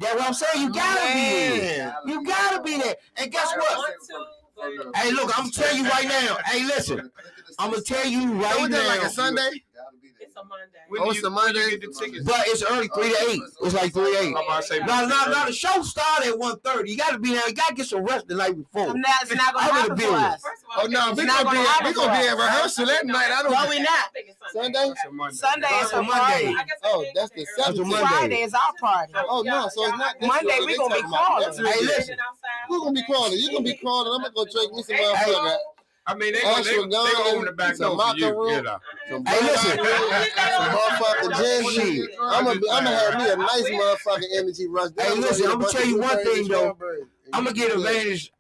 what I'm saying. You gotta be there. You gotta be there. And guess what? Hey, look, I'm telling you right now. Hey, listen. I'm gonna tell you right now. Like a Sunday? It's a Monday. It's a Monday. But it's early, 3 to 8. It's like 3 to 8. No, the show started at 1:30. You gotta be there. You gotta get some rest the night before. It's not gonna happen for us. Oh no, we're gonna be at rehearsal that night. I don't. No, we not. Sunday. Sunday is a Monday. Oh, that's the Monday. Friday is our party. Oh no, so it's not Monday. We gonna be crawling. Hey, listen. We're gonna be crawling. You're gonna be crawling. I'm gonna go drink me some motherfucker. I mean, they go on the back door for you. Hey, listen. Some motherfucking gin shit. I'm gonna have me a nice motherfucking energy rush. Hey, listen. I'm gonna tell you one thing though. I'm gonna get advantage.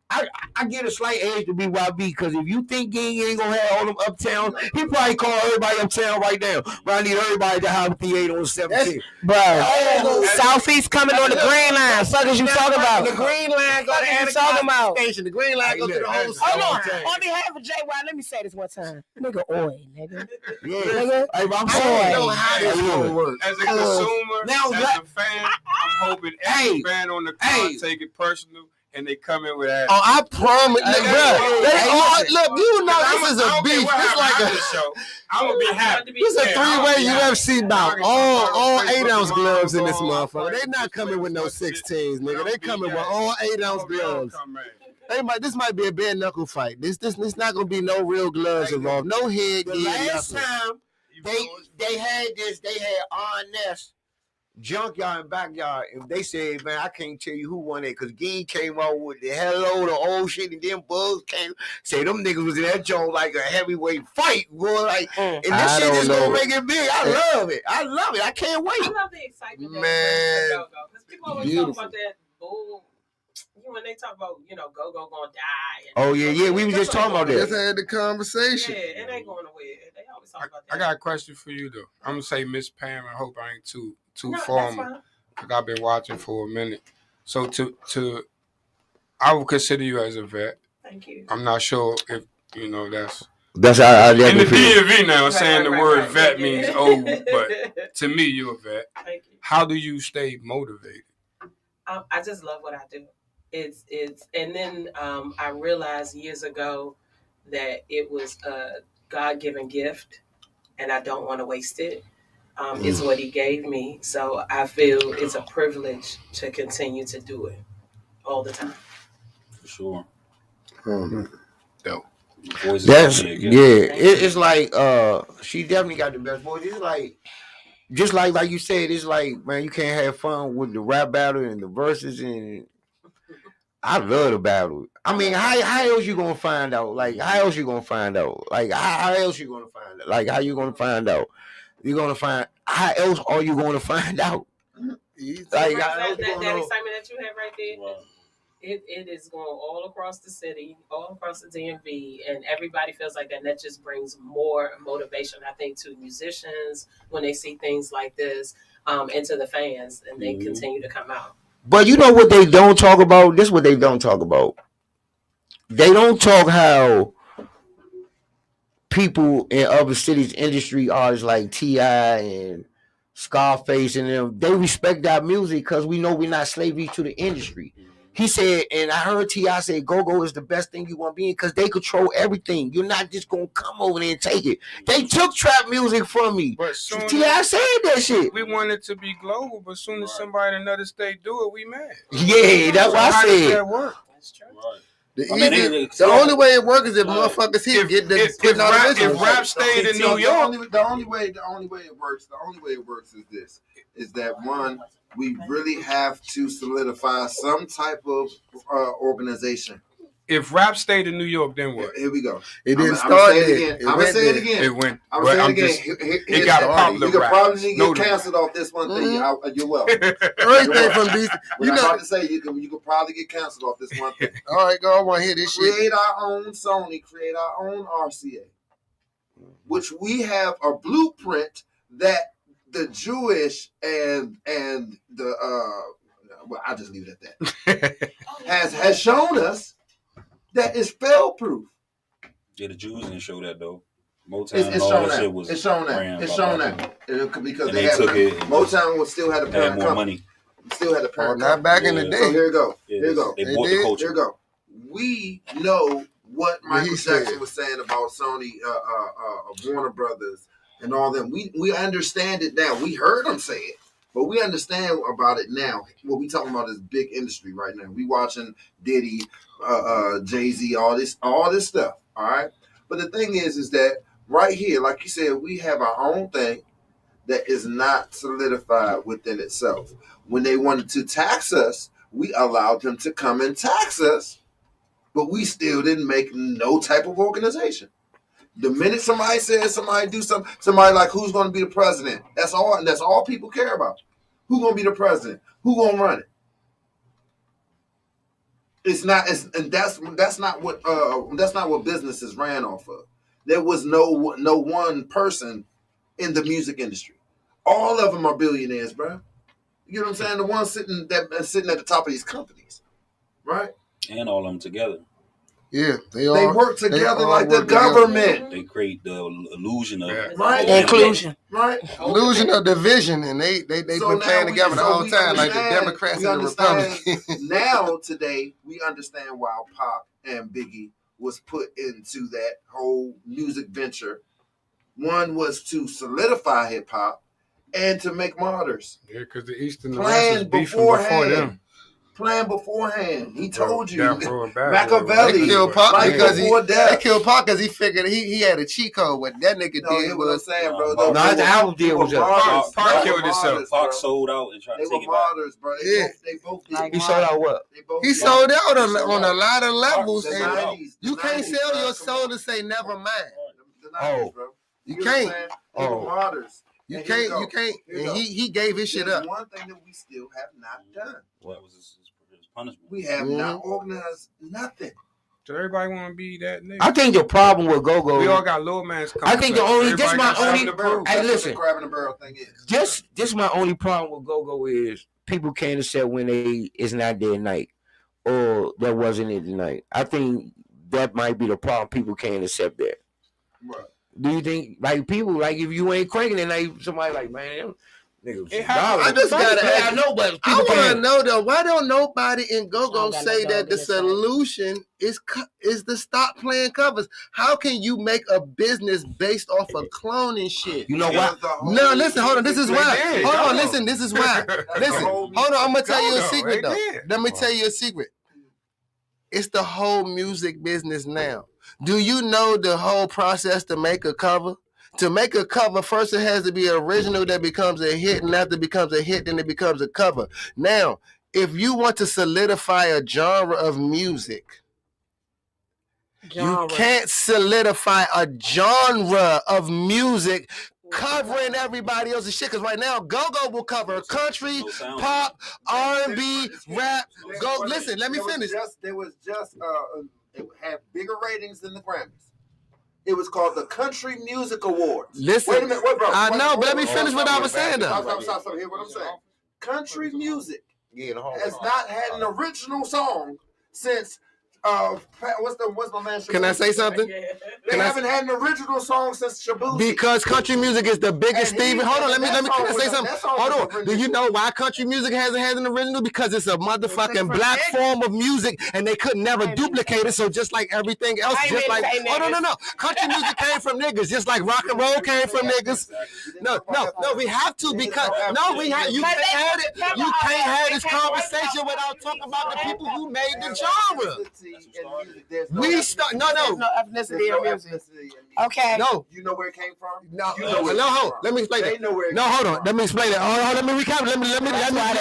I get a slight edge to BYB because if you think Gang ain't gonna have all them uptown, he probably call everybody uptown right now. But I need everybody to have the 8 on 17. Bro, Southeast coming on the green line. Fuck is you talking about? The green line go to the station. The green line go to the whole station. Hold on behalf of JY, let me say this one time. Nigga, nigga. Yeah, nigga. I don't know how this gonna work. As a consumer, as a fan, I'm hoping every fan on the car take it personal. And they come in with that. Oh, I promise, look, you know this is a beef. It's like I'm gonna be happy. This is a 3-way UFC bout. All 8-ounce gloves in this motherfucker. They not coming with no 16s, nigga. They coming with all 8-ounce gloves. This might be a bare knuckle fight. This not gonna be no real gloves involved. No head. The last time they had this, they had Honest. Junkyard and Backyard, and they said, man, I can't tell you who won it because Ging came out with the hello, the old shit, and then Bugs came. Say them niggas was in that joint like a heavyweight fight, boy. Like, and this shit is gonna make it big. I love it. I can't wait. I love the excitement, man. Because people always talk about that bull. When they talk about, GOGO gonna die. Oh yeah, we was just talking about that. Just had the conversation. Yeah, it ain't going nowhere. They always talk about that. I got a question for you though. I'm gonna say Miss Pam. I hope I ain't too formal because I've been watching for a minute. So I would consider you as a vet. Thank you. I'm not sure if that's how I in the DMV now. Saying the word vet means old, but to me, you're a vet. Thank you. How do you stay motivated? I just love what I do. It's and then I realized years ago that it was a God-given gift, and I don't want to waste it. It's what he gave me. So I feel it's a privilege to continue to do it all the time. For sure. Dope. It's like she definitely got the best voice. It's like just like you said, it's like, man, you can't have fun with the rap battle and the verses, and I love the battle. I mean, how else you gonna find out? Like, how else you gonna find out? Like, how else you gonna find out? Like, how you gonna find out? You're gonna find. How else are you gonna find out? Like that excitement that you have right there. Wow. It is going all across the city, all across the DMV, and everybody feels like that. And that just brings more motivation, I think, to musicians when they see things like this, and to the fans, and they continue to come out. But you know what they don't talk about? This is what they don't talk about. They don't talk how people in other cities, industry artists like T.I. and Scarface and them, they respect our music because we know we're not slavery to the industry. He said, and I heard T.I. say, GOGO is the best thing you want to be in because they control everything. You're not just going to come over there and take it. They took trap music from me. But T.I. said that shit. We want it to be global, but as soon as somebody in another state do it, we mad. Yeah, that's what I said. How does that work? That's true. The only way it works is if motherfuckers here get the putting out originals. If rap stayed in New York, the only way it works is this: is that one, we really have to solidify some type of organization. If rap stayed in New York, then what? Here we go. It didn't start there. I'm gonna say it again. It went. I'm gonna say it again. It got popular. You could probably get canceled off this one thing. You're welcome. Everything from DC. I'm about to say you could probably get canceled off this one thing. All right, go. I want to hear this shit. Create our own Sony. Create our own RCA, which we have a blueprint that the Jewish and the well, I'll just leave it at that. has shown us. That is fail-proof. Yeah, the Jews didn't show that though. Motown It's and all shown that that. shit was It's shown that. It's shown that. Because and they took it. Motown was still had a parent more money. Still had a parent. Not back in the day. So here you go. Yeah, here you go. They bought the culture. Here you go. We know what Michael Jackson was saying about Sony, Warner Brothers, and all them. We understand it now. We heard him say it. But we understand about it now. What we talking about is big industry right now. We watching Diddy, Jay-Z, all this stuff. All right. But the thing is that right here, like you said, we have our own thing that is not solidified within itself. When they wanted to tax us, we allowed them to come and tax us, but we still didn't make no type of organization. The minute somebody says somebody do something, somebody like who's going to be the president? That's all people care about. Who's going to be the president? Who's going to run it? That's not what businesses ran off of. There was no one person in the music industry. All of them are billionaires, bro. You know what I'm saying? The ones sitting at the top of these companies, right? And all of them together. Yeah, they work together like the government. They create the illusion of inclusion, right? Illusion of division, and they been playing together the whole time, like the Democrats and the Republicans. Now today we understand why Pop and Biggie was put into that whole music venture. One was to solidify hip hop and to make martyrs. Yeah, because the East and the West was beefing before them. Plan beforehand. He told you. Machiavelli. They killed Pac because he figured he had a cheat code. What that nigga did was saying, bro. No, the album deal was just Pac killed himself. Pac sold out and tried to take it back. Bro. They both he sold out what? He sold out on a lot of levels. You can't sell your soul to say never mind. You can't. They were martyrs. You can't. And he gave his shit up. One thing that we still have not done. What was his punishment? We have not organized nothing. So everybody want to be that nigga. I think the problem with GOGO. We all got little man's. I think the only. This my only. Hey, listen. Grabbing the barrel thing is. This my only problem with GOGO is people can't accept when it's not their night or that wasn't it tonight. I think that might be the problem. People can't accept that. Right. Do you think like people like if you ain't cranking it, like somebody like man, niggas. I just gotta ask. I know, but I want to know though. Why don't nobody in GOGO say that the solution is to stop playing covers? How can you make a business based off of cloning shit? You know why? No, listen. Hold on. This is why. Hold on. Listen. This is why. Listen. Hold on. I'm gonna tell you a secret though. Let me tell you a secret. It's the whole music business now. Do you know the whole process to make a cover? To make a cover, first it has to be original that becomes a hit, and after it becomes a hit, then it becomes a cover. Now, if you want to solidify a genre of music, you can't solidify a genre of music covering everybody else's shit. Because right now, GOGO will cover country, pop, R&B, rap. Go. Listen, let me finish. It had bigger ratings than the Grammys. It was called the Country Music Awards. Listen, wait a minute, bro. I know, but let me finish what I was saying though. Stop. Hear what I'm saying. Country music has not had an original song since what's my man? Can I say something? They haven't had an original song since Shaboozey. Because country music is the biggest Stevie. Hold on, let me say something. Hold on. Do you know why country music hasn't had an original? Because it's a motherfucking black form of music, and they could never duplicate it. So just like everything else, just like no. Country music came from niggas, just like rock and roll came from niggas. No. We have to because you can't have it. You can't have this conversation without talking about the people who made the genre. in music. There's no ethnicity in music. Okay. No. You know where it came from? No. Let me explain it. No, hold on. Let me explain it. Let me recap.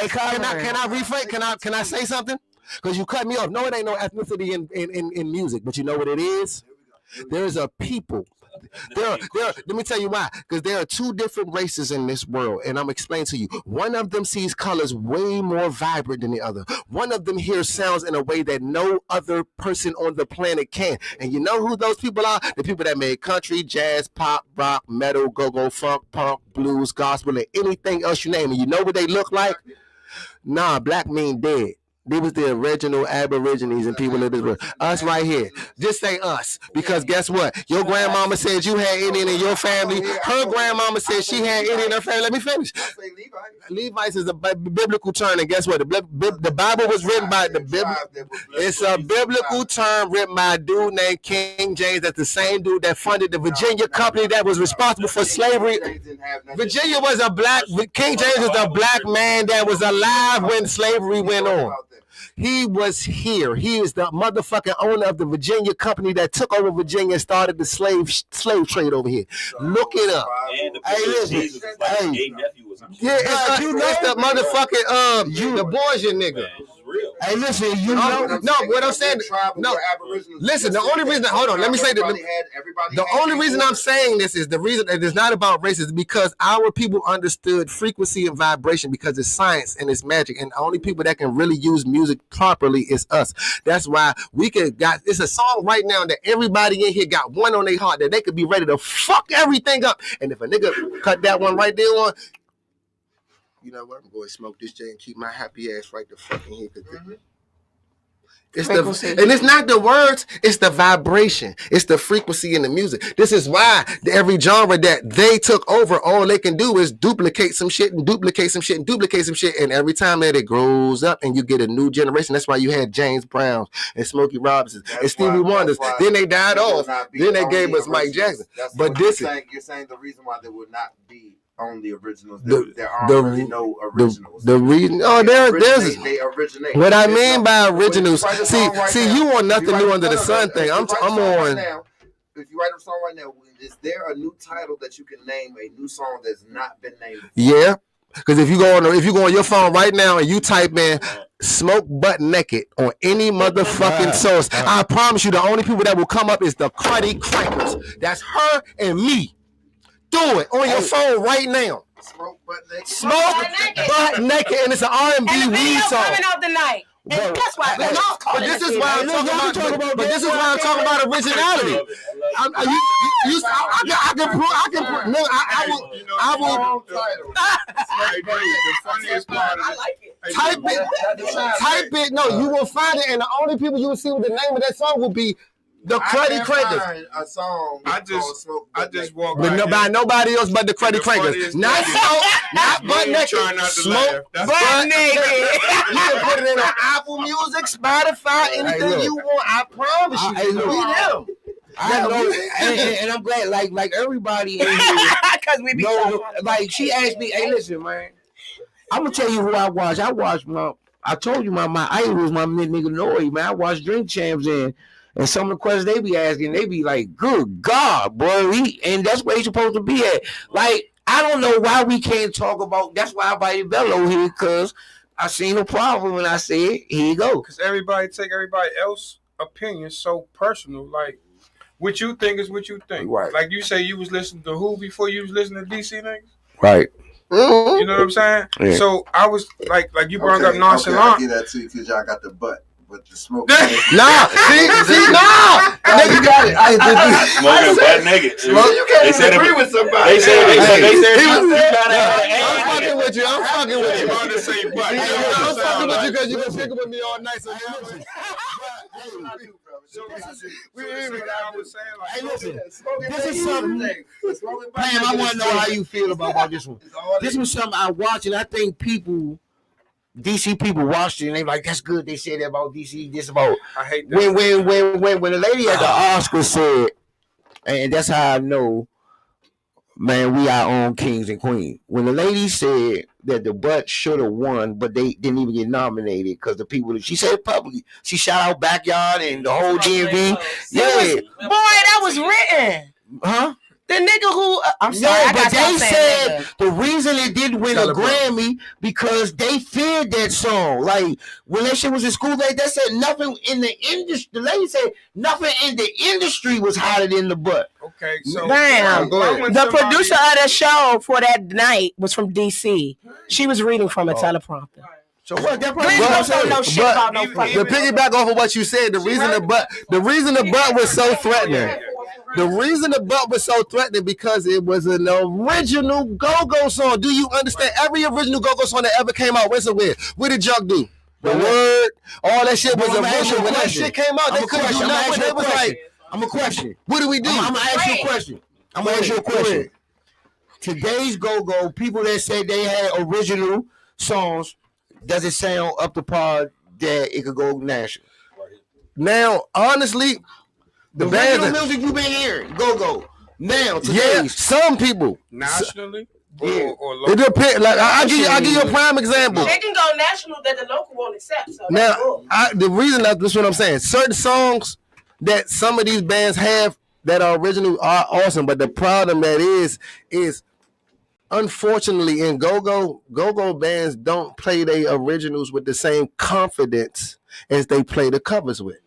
Can I rephrase? Can I say something? Because you cut me off. No, it ain't no ethnicity in music, but you know what it is? There's a people. Let me tell you why. Because there are two different races in this world, and I'm explaining to you. One of them sees colors way more vibrant than the other. One of them hears sounds in a way that no other person on the planet can. And you know who those people are? The people that made country, jazz, pop, rock, metal, go-go, funk, punk, blues, gospel, and anything else you name. And you know what they look like? Nah, black mean dead. They was the original Aborigines and people of this world. Us right here. Just say us. Because guess what? Your grandmama said you had Indian in your family. Her grandmama said she had Indian in her family. Let me finish. Levites is a biblical term. And guess what? The Bible was written by it's a biblical term written by a dude named King James. That's the same dude that funded the Virginia company that was responsible for slavery. Virginia was King James was a black man that was alive when slavery went on. He was here. He is the motherfucking owner of the Virginia company that took over Virginia and started the slave trade over here. Look it up. Hey, listen. Yeah, it's the motherfucking the Borgia nigga. Hey, listen, what I'm saying. No, listen. The only reason, hold on, let me say that. The only reason I'm saying this is the reason it is not about race is because our people understood frequency and vibration because it's science and it's magic, and the only people that can really use music properly is us. That's why it's a song right now that everybody in here got one on their heart that they could be ready to fuck everything up, and if a nigga cut that one right there on. You know what? I'm going to smoke this J and keep my happy ass right the fucking here. And it's not the words, it's the vibration. It's the frequency in the music. This is why every genre that they took over, all they can do is duplicate some shit and duplicate some shit and duplicate some shit. And every time that it grows up and you get a new generation, that's why you had James Brown and Smokey Robinson and Stevie Wonders. Then they died off. Then they gave us Mike Jackson. But you're saying the reason why they would not be on the originals. There aren't really no originals. The reason, they originate. What I mean by originals, see, you want nothing new under the sun thing. I'm on. If you write a song right now, is there a new title that you can name a new song that's not been named before? Yeah, because if you go on your phone right now and you type in "smoke butt naked" on any motherfucking source, I promise you, the only people that will come up is the Cruddy Crackers. That's her and me. Do it on your phone right now. Smoke butt naked. Smoke butt naked, and it's an R&B weed song. Coming out tonight. And that's why. But this is why I'm talking about. But this is why I'm talking about originality. I will. The funniest part is, I like it. Type it. No, you will find it, and the only people you will see with the name of that song will be the Cruddy Crackers. A song. I just walk by nobody else but the Cruddy Crackers. Not butt naked. Smoke butt naked. You can put it in on Apple Music, Spotify, anything you want. I promise you. We them. I know, and I'm glad, like everybody in here, because we be like she asked me, hey, listen, man, I'm gonna tell you who I watch. I told you my idol was my nigga Nori, man. I watch Drink Champs and some of the questions they be asking, they be like, good God, boy. And that's where he's supposed to be at. Like, I don't know why we can't talk about, that's why I invited Bello here, because I seen a problem and I said, here you go. Because everybody take everybody else's opinion so personal. Like, what you think is what you think. Right. Like you say you was listening to who before you was listening to DC niggas? Right. Mm-hmm. You know what I'm saying? Yeah. So I was like you brought up nonchalant. I get that too because y'all got the butt. With the smoke. Nah, see, nah. You got it. Smoking butt naked. You can't agree with somebody. They said I'm fucking with you. I'm fucking with you. I'm fucking with you because you're going to pick up with me all night. So hey, listen, this is something. Ma'am, I want to know how you feel about this one. This was something I watched, and I think DC people watched it and they like, that's good. They said that about DC. This about. I hate that. When the lady at the Oscars said, and that's how I know, man, we our own kings and queens. When the lady said that the butt should have won, but they didn't even get nominated because the people that she said publicly, she shout out Backyard and the whole DMV. Yeah, boy, that was written. Huh? The nigga who I'm sorry, no, but they said nigga. The reason it didn't win a Grammy because they feared that song. Like when that shit was in school, they said nothing in the industry. The lady said nothing in the industry was hotter than the butt. Okay, so damn. The producer of the show for that night was from DC. She was reading from a teleprompter. So what? That don't know shit about no fucking. The piggyback off of what you said, the reason the butt was so threatening. The reason the butt was so threatening because it was an original GOGO song. Do you understand? Every original GOGO song that ever came out, what did Junk do? The word, all that shit was original. When that shit came out, they couldn't do nothing. It was like, I'm a question. What do we do? I'm gonna ask you a question. Today's GOGO, people that say they had original songs, does it sound up to par that it could go national? Now, honestly, the original music you've been hearing, GOGO. Now, today, some people nationally, or local. It depends. Like I'll give you a prime example. They can go national that the local won't accept. So now, the reason that's what I'm saying. Certain songs that some of these bands have that are original are awesome, but the problem that is unfortunately in GOGO bands don't play their originals with the same confidence as they play the covers with.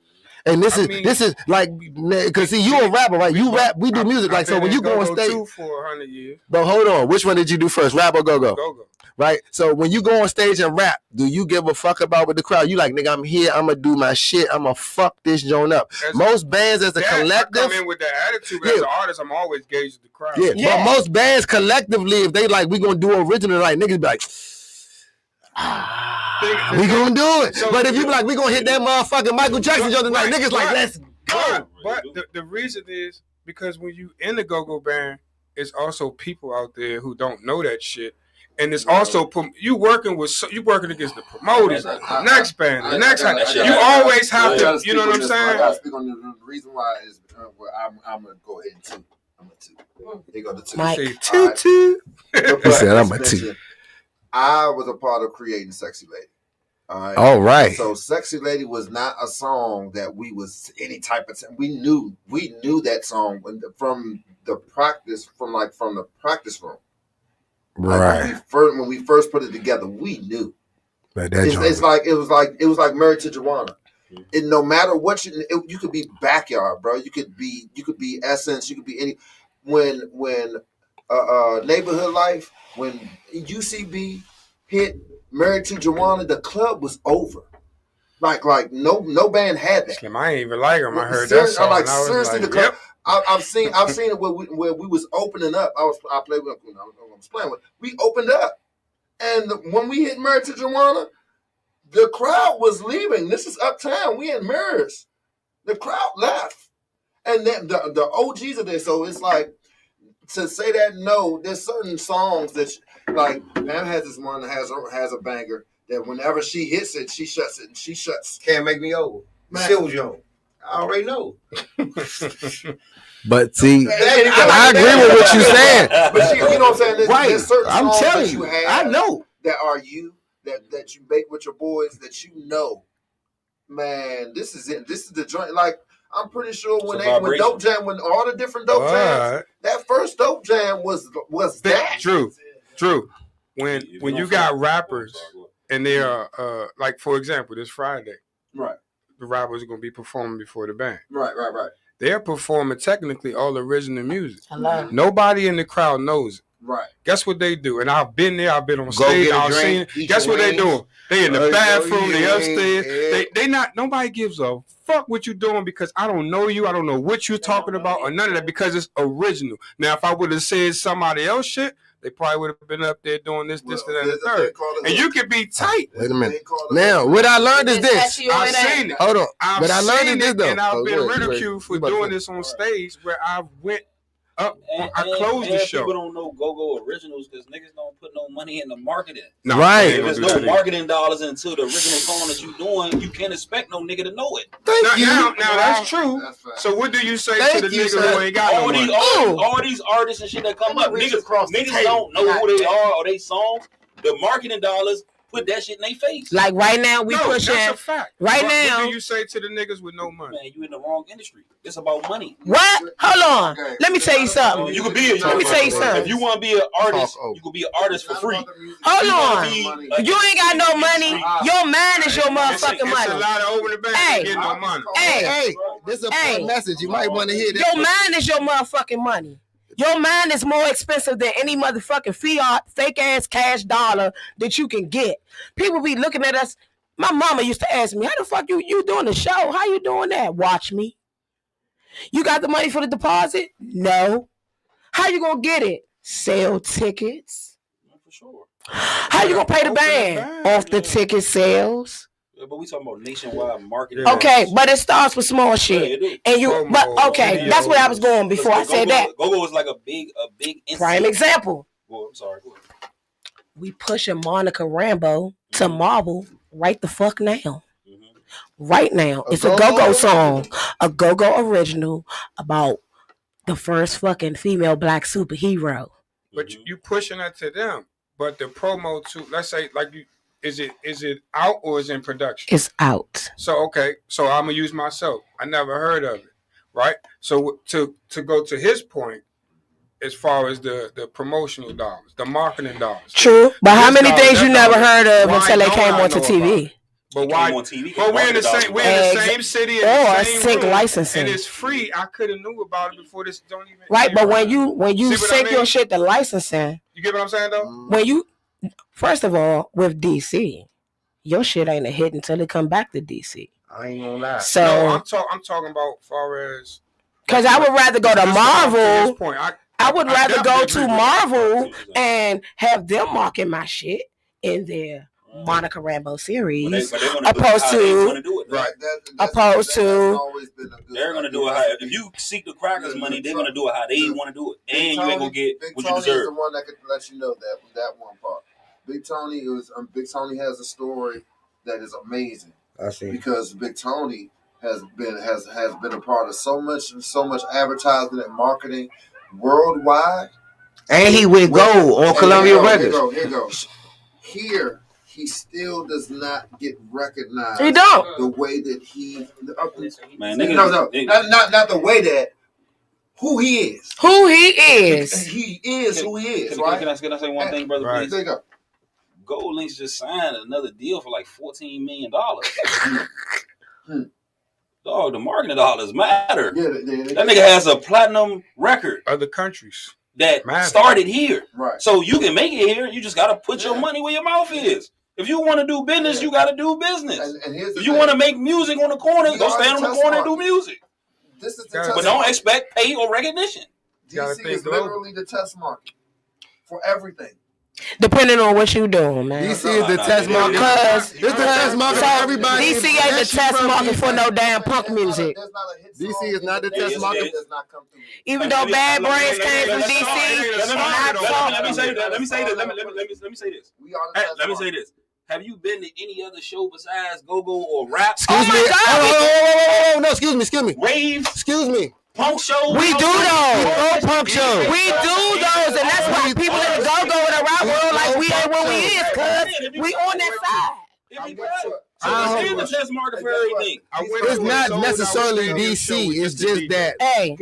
And this is like, because see, you a rapper, right? You rap, we do music. Like, so when you go on stage, for 100 years. But hold on, which one did you do first, rap or GOGO? GOGO. Right? So when you go on stage and rap, do you give a fuck about with the crowd? You like, nigga, I'm here, I'm gonna do my shit, I'm gonna fuck this joint up. Most bands as a collective. I come in with that attitude as an artist, I'm always gauging the crowd. Yeah, but most bands collectively, if they like, we gonna do original, like, niggas be like, we gonna do it. So, but if you be like, we gonna hit that motherfucking Michael Jackson joint tonight, niggas like, let's go. But the reason is because when you in the GOGO band, it's also people out there who don't know that shit. And it's also you working against the promoters, the next band, the next. You always have to. You know what I'm saying? I gotta speak on the reason why is I'm gonna go ahead and two. I'm a two. Here go the two. Mike. Two. He said I'm a two. I was a part of creating Sexy Lady. All right. So Sexy Lady was not a song that we was any type of. We knew that song from the practice from the practice room. Right. Like when we first put it together, we knew. It was like Married to Joanna. And no matter what you could be Backyard, bro. You could be Essence. You could be any. When Neighborhood Life, when UCB hit Married to Joanna, the club was over. Like no band had that. Slim, I ain't even like him. I heard that song. Like seriously, the club. Yep. I've seen it where we was opening up. I played with. I was playing with. We opened up, and when we hit Married to Joanna, the crowd was leaving. This is Uptown. We in Mirrors. The crowd left, and then the OGs are there. So it's like to say that. No, there's certain songs that like Pam has this one that has a banger that whenever she hits it, she shuts it and she shuts. Can't Make Me Over. Still Joe. I already know. But see, I agree with what you're saying. But you know what I'm saying? There's certain I'm songs telling that you have I know that are that you make with your boys that you know, man, this is it. This is the joint. Like I'm pretty sure when Dope Jam, when all the different Dope Jams, that first Dope Jam was that. True. When you got rappers and they are like for example this Friday, right? The rappers are gonna be performing before the band, right. They're performing technically all original music. Hello. Nobody in the crowd knows it. Right. Guess what they do? And I've been there. I've been on stage. I've seen it. Guess what they doing? They in the bathroom. They upstairs. They not. Nobody gives a fuck what you doing because I don't know you. I don't know what you're talking about or none of that because it's original. Now, if I would have said somebody else shit, they probably would have been up there doing this, and the third. And you could be tight. Wait a minute. Now, what I learned is this. I've seen it. Hold on. What I learned is this, though. And I've been ridiculed for doing this on stage where I went up. I closed the show. People don't know GOGO originals because niggas don't put no money in the marketing. No, right. If there's no marketing dollars into the original song that you doing, you can't expect no nigga to know it. Thank you. Now that's true. So what do you say to the nigga who ain't got no money? All these artists and shit that come up, niggas don't know who they are or they songs. the marketing dollars put that shit in their face. Like right now, we pushing. That's a fact. Right what now, what do you say to the niggas with no money? Man, you in the wrong industry. It's about money. What? Hold on. Okay. Let me tell you something. You could be. Let me tell you something. If you want to be an artist, you could be an artist for free. Hold on. You ain't got no money. Your mind is your motherfucking It's a money. lot of over the back Hey. getting no money. Hey, this is a Hey. fun message. You might want to hear this. your mind is your motherfucking money. Your mind is more expensive than any motherfucking fiat, fake ass cash dollar that you can get. People be looking at us. My mama used to ask me, how the fuck you doing the show? How you doing that? Watch me. You got the money for the deposit? No. How you gonna get it? Sell tickets. For sure. How you gonna pay the band? Off the ticket sales. Yeah, but we talking about nationwide marketing. Okay, but it starts with small shit. Yeah, And you, but okay, that's where I was going before I said that. GOGO is like a big Prime example. Well, I'm sorry. Go ahead. We pushing Monica Rambeau to Marvel right the fuck now. Right now. It's a GOGO song. A GOGO original about the first fucking female black superhero. But you pushing that to them. But the promo to, let's say, like you, is it out or is it in production? It's out. So okay, so I'm gonna use myself. I never heard of it, right? So to go to his point, as far as the promotional dollars, the marketing dollars. True, but how many dollar, things you never dollar, heard of why until they don't came I onto know TV? But why? On TV, But we're in the same city, in or the same sync room, licensing. and it's free. I could have knew about it before this. Don't even Right, but when See you what sync I mean? your shit to licensing, you get what I'm saying though? when you first of all with DC, your shit ain't a hit until it come back to DC. I ain't gonna lie. So No, I'm talking about far as because I would rather go to this Marvel. point, I would rather go definitely to agree with Marvel and have them market my shit in their Monica Rambeau series, opposed to opposed to. They're gonna do it how if you seek the crackers money, they're gonna do it how they want to do it, and you ain't gonna get what you deserve. Is the one that could let you know that one part. Big Tony Big Tony has a story that is amazing. I see. Because Big Tony has been a part of so much advertising and marketing worldwide. And he with Gold on Columbia Records. Here goes. Here, he still does not get recognized. He don't. The way that he. Man, not the way that. Who he is. Who he is. He is who he is. Can Right? I say one thing, brother? Right. Please? There you go. Gold Links just signed another deal for like $14 million. Dog, the marketing dollars matter. Yeah, That nigga has a platinum record other countries. that Matter. started here. Right. So you can make it here. You just got to put your money where your mouth is. If you want to do business, you got to do business. And here's the If you thing. want to make music on the corner, You go are stand on the the test corner and do market. music. This is the But test But don't market. expect pay or recognition. gotta DC think is global. literally the test market for everything. Depending on what you doing, man. DC is the test market. Because It's the test market for everybody. DC ain't the test market for no damn punk music. There's not a hit DC song is not the that test does market. not come through. Even though Bad Brains came from DC, Let me say this. We are the test Let me say market. this. Have you been to any other show besides GOGO or rap? Excuse me. my God. Oh, no, excuse me. Raves, Excuse me. punk shows? we do those. Oh, punk show. We do those, and that's why people in the go-go in the rap world like we ain't what we is, cuz we on that side. So it's in the test market for everything. It's not necessarily DC. It's just that Hey,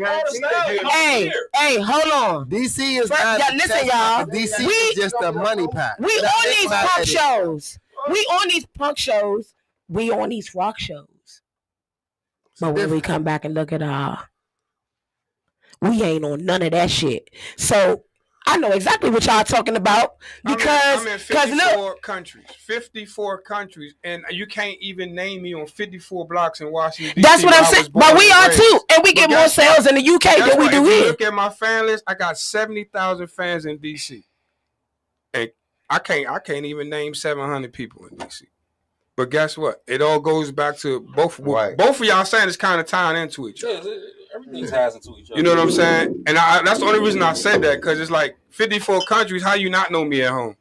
hold on. DC is First, not. yeah, listen, y'all. DC We- is just a money pot. We on these punk shows. We on these punk shows. We on these rock shows. But when we come back and look at we ain't on none of that shit. So I know exactly what y'all talking about because I'm in look, 54 countries, and you can't even name me on 54 blocks in Washington, D.C. that's what I'm where I saying. was born But we and are raised. too, and we But get more guess sales in the UK Guess than we what? do If you here. look at my fan list, I got 70,000 fans in D.C. And I can't even name 700 people in D.C. But guess what? It all goes back to both of y'all saying it's kind of tying into each other. Everything ties into each other. You know what I'm saying? And that's the only reason I said that, because it's like 54 countries. How you not know me at home?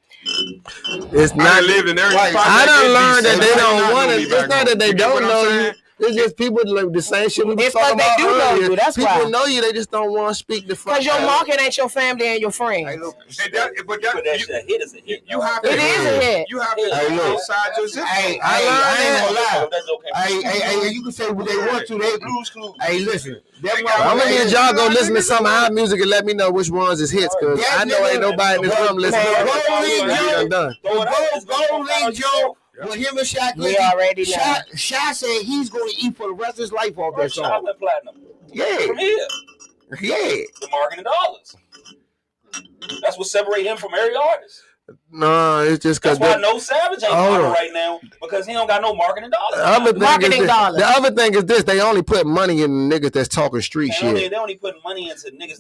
It's I not. lived in every I done learned that they don't want it. It's not that they don't know you. It's just people like the same shit we was It's talking because they about do know earlier. you. That's people why. know you. They just don't want to speak the fuck. Because your market ain't your family and your friends. That shit a hit is a hit. You have to. It is a hit. You have to go outside your zip code. I ain't gonna lie. That's okay. Hey, you can say what they want to. They Blues Clues. Hey, listen. I'm gonna need y'all go listen to some of our music and let me know which ones is hits. Cause I know ain't nobody in this room listening. Go, Joe. When him and Shaq, We already know. Shaq said he's going to eat for the rest of his life off that song. Went platinum. Yeah. From here. Yeah. The marketing dollars. That's what separates him from every artist. No, it's just because that's why No Savage ain't on right now because he don't got no marketing dollars. The other thing is this: they only put money in niggas that's talking street shit. They only put money into niggas.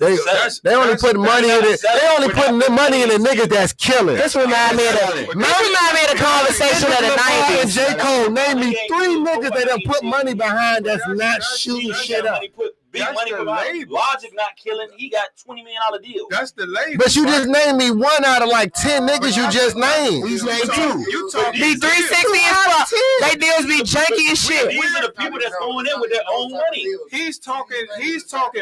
They only put money in it. They only put money in the niggas that's killing. This remind me of the conversation of the 90s. J. Cole, name me 3 niggas that done put money behind that's not shooting shit up. Big money for Logic not killing. He got $20 million deal. That's the label. But you just named me 1 out of like 10 niggas you just named. He's named 2. Be 360 as fuck. They deals be janky as shit. These are the people that's going in with their own money. He's talking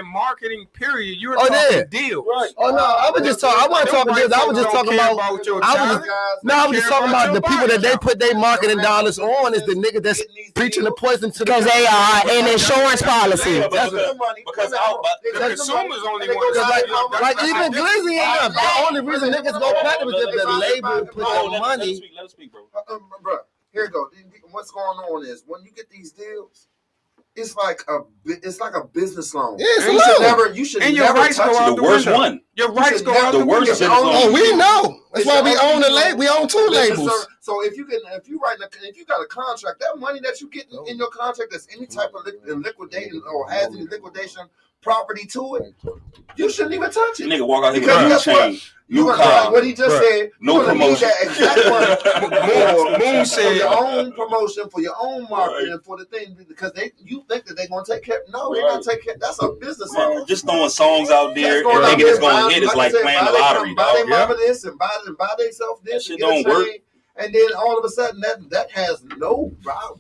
marketing. Period. You're talking deal. Right. Oh no, I was just talking. I wasn't talking deals. I was just talking about. I was just talking about the people that they put their marketing dollars on is the niggas that's preaching the poison to because they are in insurance policy. Because the consumers only want like even Glizzy ain't up. The only reason niggas go platinum is if the label put their money. Let us speak, bro. Bro, here you go. What's going on is when you get these deals, it's like a business loan. Yeah, you should never touch it. The worst one. Your rights go out the worst. Oh, we know. That's why we own the label. We own 2 labels. So if you got a contract, that money that you get in your contract that's any type of liquidating or has any liquidation property to it, you shouldn't even touch it. Nigga walk out here with a chain. What he just said. No promotion. That exact money Moon said for your own promotion, for your own marketing, for the thing because you think that they're gonna take care. No, they're not taking care. That's a business. Just throwing songs out there and thinking it's gonna hit is like playing the lottery. Buy their mama this and buy themselves this. That shit don't work. And then all of a sudden that has no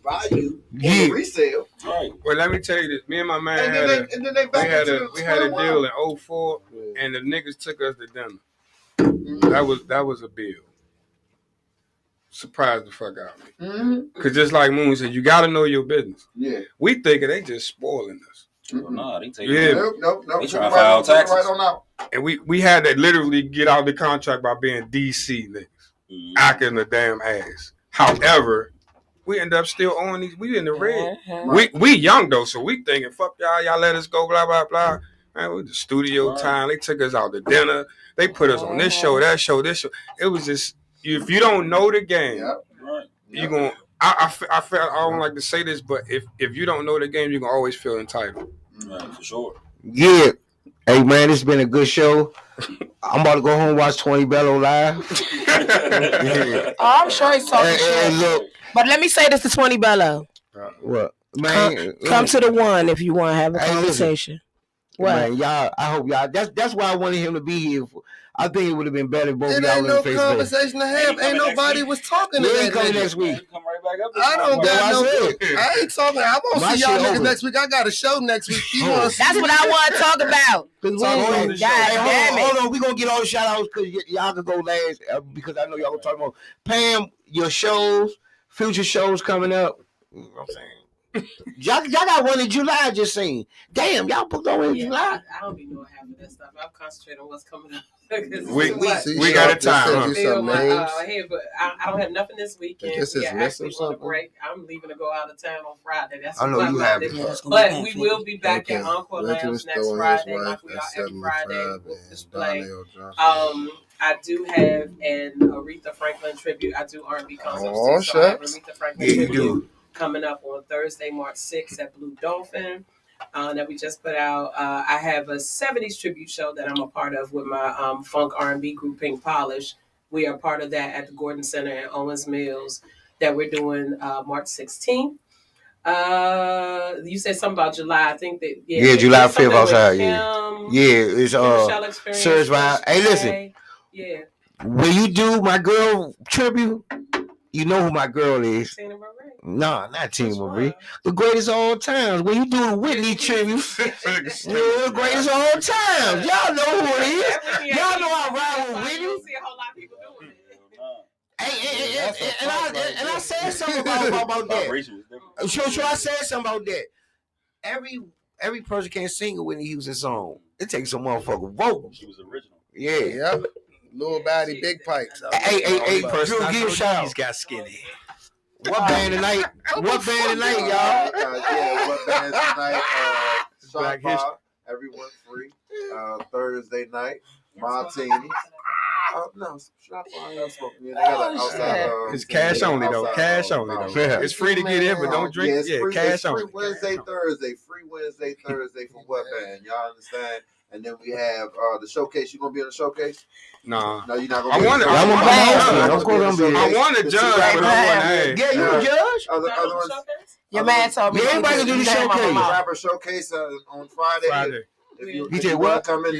value in resale. Right. Well, let me tell you this. Me and my man we had a deal in 04 and the niggas took us to dinner. That was a bill. Surprised the fuck out of me. Cause just like Moon said, you gotta know your business. Yeah. We thinking they just spoiling us. No, they take Nope. They trying to file taxes. Right on out. And we had to literally get out of the contract by being DC niggas. Acting the damn ass. However, we end up still owing these. We in the red. We young though, so we thinking, fuck y'all let us go, blah, blah, blah. Man, we the studio time. They took us out to dinner. They put us on this show, that show, this show. It was just, if you don't know the game, you gonna, I don't like to say this, but if you don't know the game, you can always feel entitled. Right, for sure. Yeah. Hey man, it's been a good show. I'm about to go home and watch 20 Bello live. Oh, I'm sure he's talking shit. Look, but let me say this to 20 Bello. What? Man, come to the one if you want to have a conversation. What? Man, y'all, I hope y'all. That's why I wanted him to be here. I think it would have been better if both It y'all ain't in no the Facebook. conversation to have. Ain't nobody was talking to that coming next week. Come right back up. I don't got no. I ain't talking. I won't see y'all niggas next week. I got a show next week. That's what I want to talk about. God damn it. Hold on, we gonna get all the shout outs because y'all can go last because I know y'all gonna talk about Pam, your shows, future shows coming up. You know what I'm saying? Y'all got one in July I just seen. Damn, y'all booked on in July. I don't be knowing half of that stuff. I'm concentrating on what's coming up. we got a time. But I don't have nothing this weekend. Actually on a break. I'm leaving to go out of town on Friday. That's I know you have it. But we will be back at Encore Lounge next Friday, like we are every Friday with display. I do have an Aretha Franklin tribute. I do R&B concerts too. So I have Aretha Franklin tribute coming up on Thursday, March 6th at Blue Dolphin. That we just put out. I have a 70s tribute show that I'm a part of with my funk R&B group Pink Polish. We are part of that at the Gordon Center in Owens Mills that we're doing March 16th. You said something about July. I think that July 5th outside. It's Serge Vibe. Hey, listen. When you do my girl tribute, you know who my girl is. Nah, not Team Marie. The greatest of all times. When you do the Whitney tribute, the greatest of all times. Y'all know who it is. Y'all know I ride with Whitney. You see a whole lot of people doing it. And I said something about that. Sure, I said something about that. Every person can't sing a Whitney Houston song. It takes some motherfucking vocals. She was original. Yeah. Little body, big pipes. Hey, person, give a shout. He's got skinny. What band tonight? What band tonight, y'all? What band tonight? Black Shot Bob, everyone free. Thursday night, Martini. No, Shot Bob. They got an outside. It's cash only though. Cash only though. It's free to get in, but don't drink. Yeah, free, cash only. Free Wednesday, Thursday. Free Wednesday, Thursday for what band? Y'all understand? And then we have the showcase. You gonna be in the showcase? Nah. No, you're not gonna. I want to. I want to judge, but I want to. Yeah, you a judge? Other ones. Your man told me. Everybody can do the showcase. Rapper showcase on Friday. If you want to come in,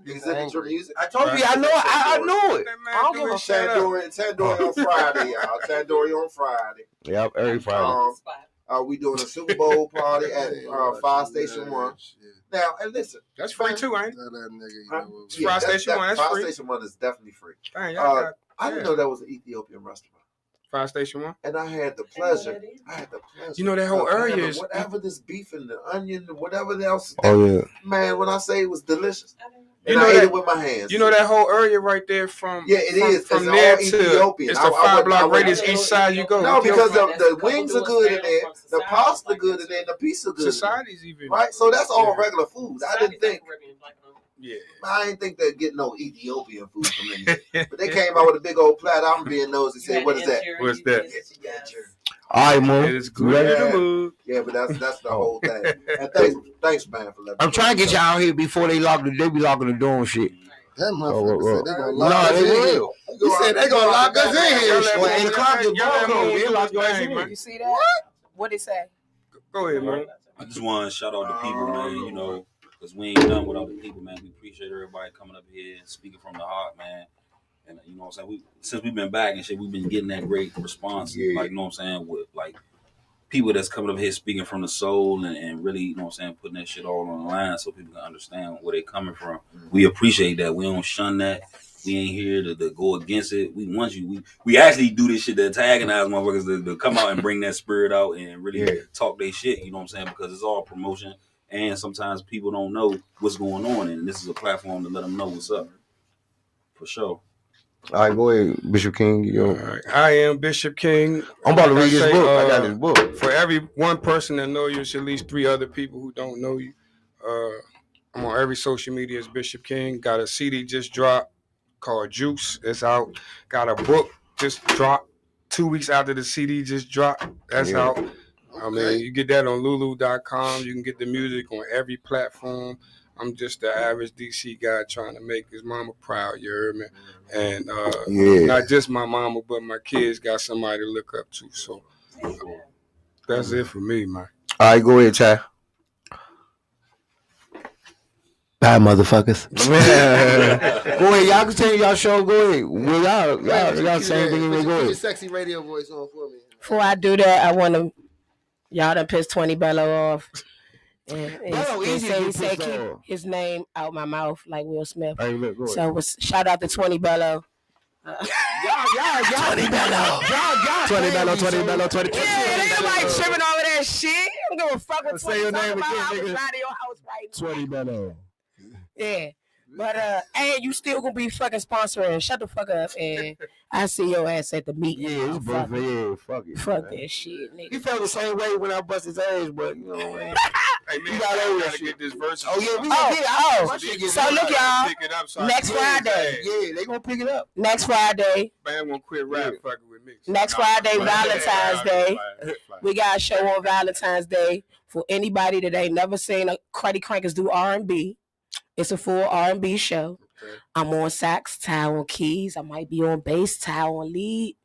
exhibit your music. I told you, I know it. I don't give a Tandoori on Friday, y'all. Tandoori on Friday. Yep, every Friday. We doing a Super Bowl party at Fire Station 1. Now, and listen, that's free too, ain't it? Fire Station 1, that's free. Fire Station 1 is definitely free. Dang, I didn't know that was an Ethiopian restaurant. Fire Station 1. And I had the pleasure. You know that whole area is whatever this beef and the onion and whatever else. Oh yeah, man. When I say it was delicious, you and know I that, ate it with my hands. You know that whole area right there from it is from it's there all to Ethiopian. it's the 5-block radius east side. You go. No, because the wings are good in there, the pasta good in there, and the pizza good. Society's even right. So that's all regular food. I didn't think. Yeah, I didn't think they'd get no Ethiopian food from in there. But they came out with a big old platter. I'm being nosy. Said, "What is that?" What's that? All right, man. It's ready to move. Yeah, but that's the whole thing. And thanks, man, for letting me. I'm trying to get y'all out here before they be locking the door and shit. That motherfucker said they gonna lock No, us they in here. will. He said they gonna lock us in here. Well, 8 o'clock is GOGO. They lock your ass in. You see that? What it say? Go ahead, man. I just want to shout out the people, man. You know, because we ain't done without the people, man. We appreciate everybody coming up here and speaking from the heart, man. And you know what I'm saying? Since we've been back and shit, we've been getting that great response. Yeah. Like, you know what I'm saying? With like people that's coming up here speaking from the soul and really, you know what I'm saying, putting that shit all on the line so people can understand where they coming from. We appreciate that. We don't shun that. We ain't here to go against it. We want you. We actually do this shit to antagonize motherfuckers to come out and bring that spirit out and really talk their shit, you know what I'm saying? Because it's all promotion. And sometimes people don't know what's going on, and this is a platform to let them know what's up. For sure. All right, go ahead, Bishop King. All right. I am Bishop King. I'm about to read this book. I got this book. For every one person that knows you, there's at least 3 other people who don't know you. I'm on every social media as Bishop King. Got a CD just dropped called Juice. It's out. Got a book just dropped 2 weeks after the CD just dropped. That's out. I mean, you get that on Lulu.com. You can get the music on every platform. I'm just the average DC guy trying to make his mama proud, you heard me? And not just my mama, but my kids got somebody to look up to. So that's it for me, man. All right, go ahead, Ty. Bye, motherfuckers. Go ahead, y'all continue y'all show. Go ahead. Well, y'all same thing. Go ahead. Sexy radio voice on for me. Before I do that, I want to. Y'all done pissed 20 Bello off. And he said keep his name out my mouth like Will Smith. Hey, look, so shout out to 20 Bello. Y'all, 20 Bello. Y'all, 20 Bello, 20 Bello, 20 Bello. Yeah, they like tripping over that shit. I don't give a fuck what say your name again, I was nigga. out of your house right now. 20 Bello. Yeah. But and you still gonna be fucking sponsoring. Shut the fuck up and I see your ass at the meeting. Yeah, it's both. Yeah, fuck it. Fuck that shit, nigga. He felt the same way when I bust his ass, but you know what I mean? Hey man, you gotta get this verse. Oh yeah, we so look, y'all. Next Friday. Yeah, they gonna pick it up. Next Friday. Man, won't quit rap fucking with me. Next Friday, Valentine's Day. We got a show on Valentine's Day for anybody that ain't never seen a Cruddy Crankers do R&B. It's a full R&B show. Okay. I'm on sax, Ty on keys. I might be on bass, Ty on lead.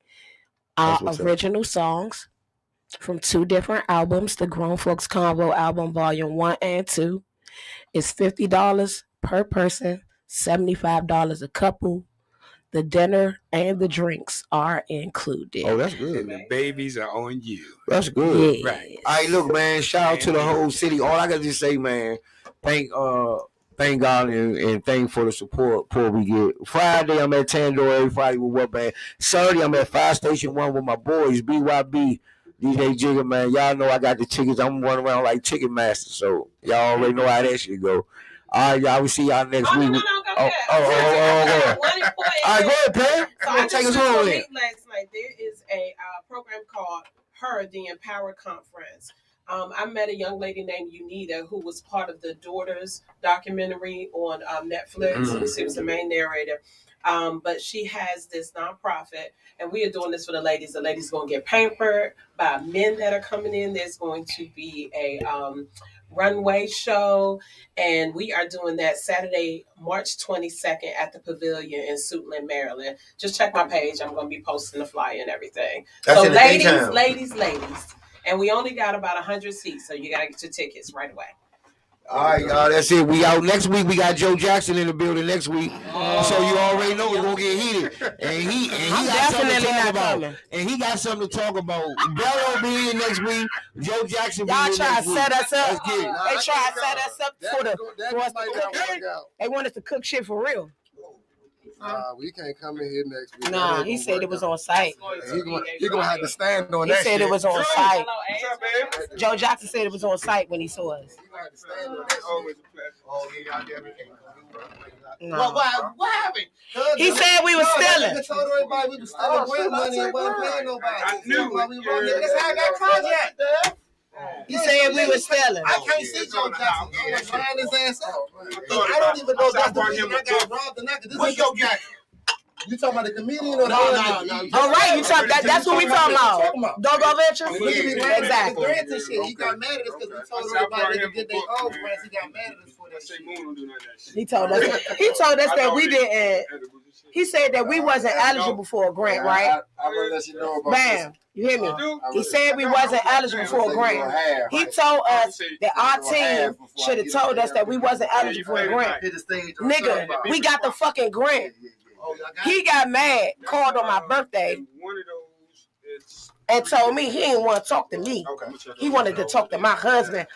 Original songs from 2 different albums. The Grown Folks Convo album, volume 1 and 2. It's $50 per person, $75 a couple. The dinner and the drinks are included. Oh, that's good. And the babies are on you. That's good. Yes. Right. All right, look, man. Shout out to the whole city. All I gotta just say, man, thank God and thank for the support we get. Friday, I'm at Tandor every Friday with what band. Saturday, I'm at 5 Station 1 with my boys, BYB, DJ Jigger, man. Y'all know I got the tickets. I'm running around like Ticket Master, so y'all already know how that shit go. All right, y'all. We see y'all next week. No, go ahead. One important all right, go ahead, Pam. So I take us home last night. There is a program called HER, the Empower Conference. I met a young lady named Unita who was part of the Daughters documentary on Netflix. She was the main narrator. But she has this nonprofit, and we are doing this for the ladies. The ladies are going to get pampered by men that are coming in. There's going to be a runway show, and we are doing that Saturday, March 22nd at the Pavilion in Suitland, Maryland. Just check my page. I'm going to be posting the flyer and everything. That's so ladies. And we only got about 100 seats, so you got to get your tickets right away. All right, y'all. That's it. We out next week. We got Joe Jackson in the building next week, so you already know we're gonna get heated. And he got something to talk about. And he got something to talk about. Bello will be in next week. Joe Jackson. Y'all try to set us up. Let's get it. They try to set us up for us to cook shit. They want us to cook shit for real. We can't come in here next week. Nah, he said it was on site. He gonna have to stand on that. He said it was on site. Joe Jackson said it was on site when he saw us. No. What happened? He said we were stealing. He told everybody we were stealing grant money and wasn't paying nobody. I knew it. That's how I got contract. He said we were stealing. I can't see Joe Jackson. I'm gonna find his ass out. I don't even know if that's the reason I got robbed or not. What's Joe Jackson? You talking about the comedian or the all right, you talking that's what we talking about. GOGO Ventures? Exactly. He got mad at us because we told everybody to get their own grants. He got mad at us for that shit. He told us that we didn't. He said that we wasn't eligible for a grant, right? I will let you know about Bam. You hear me? He said we wasn't eligible for a grant. He told us that our team should have told us that we wasn't eligible for a grant. Nigga, we got the fucking grant. He got mad, called on my birthday, and told me he didn't want to talk to me. He wanted to talk to my husband.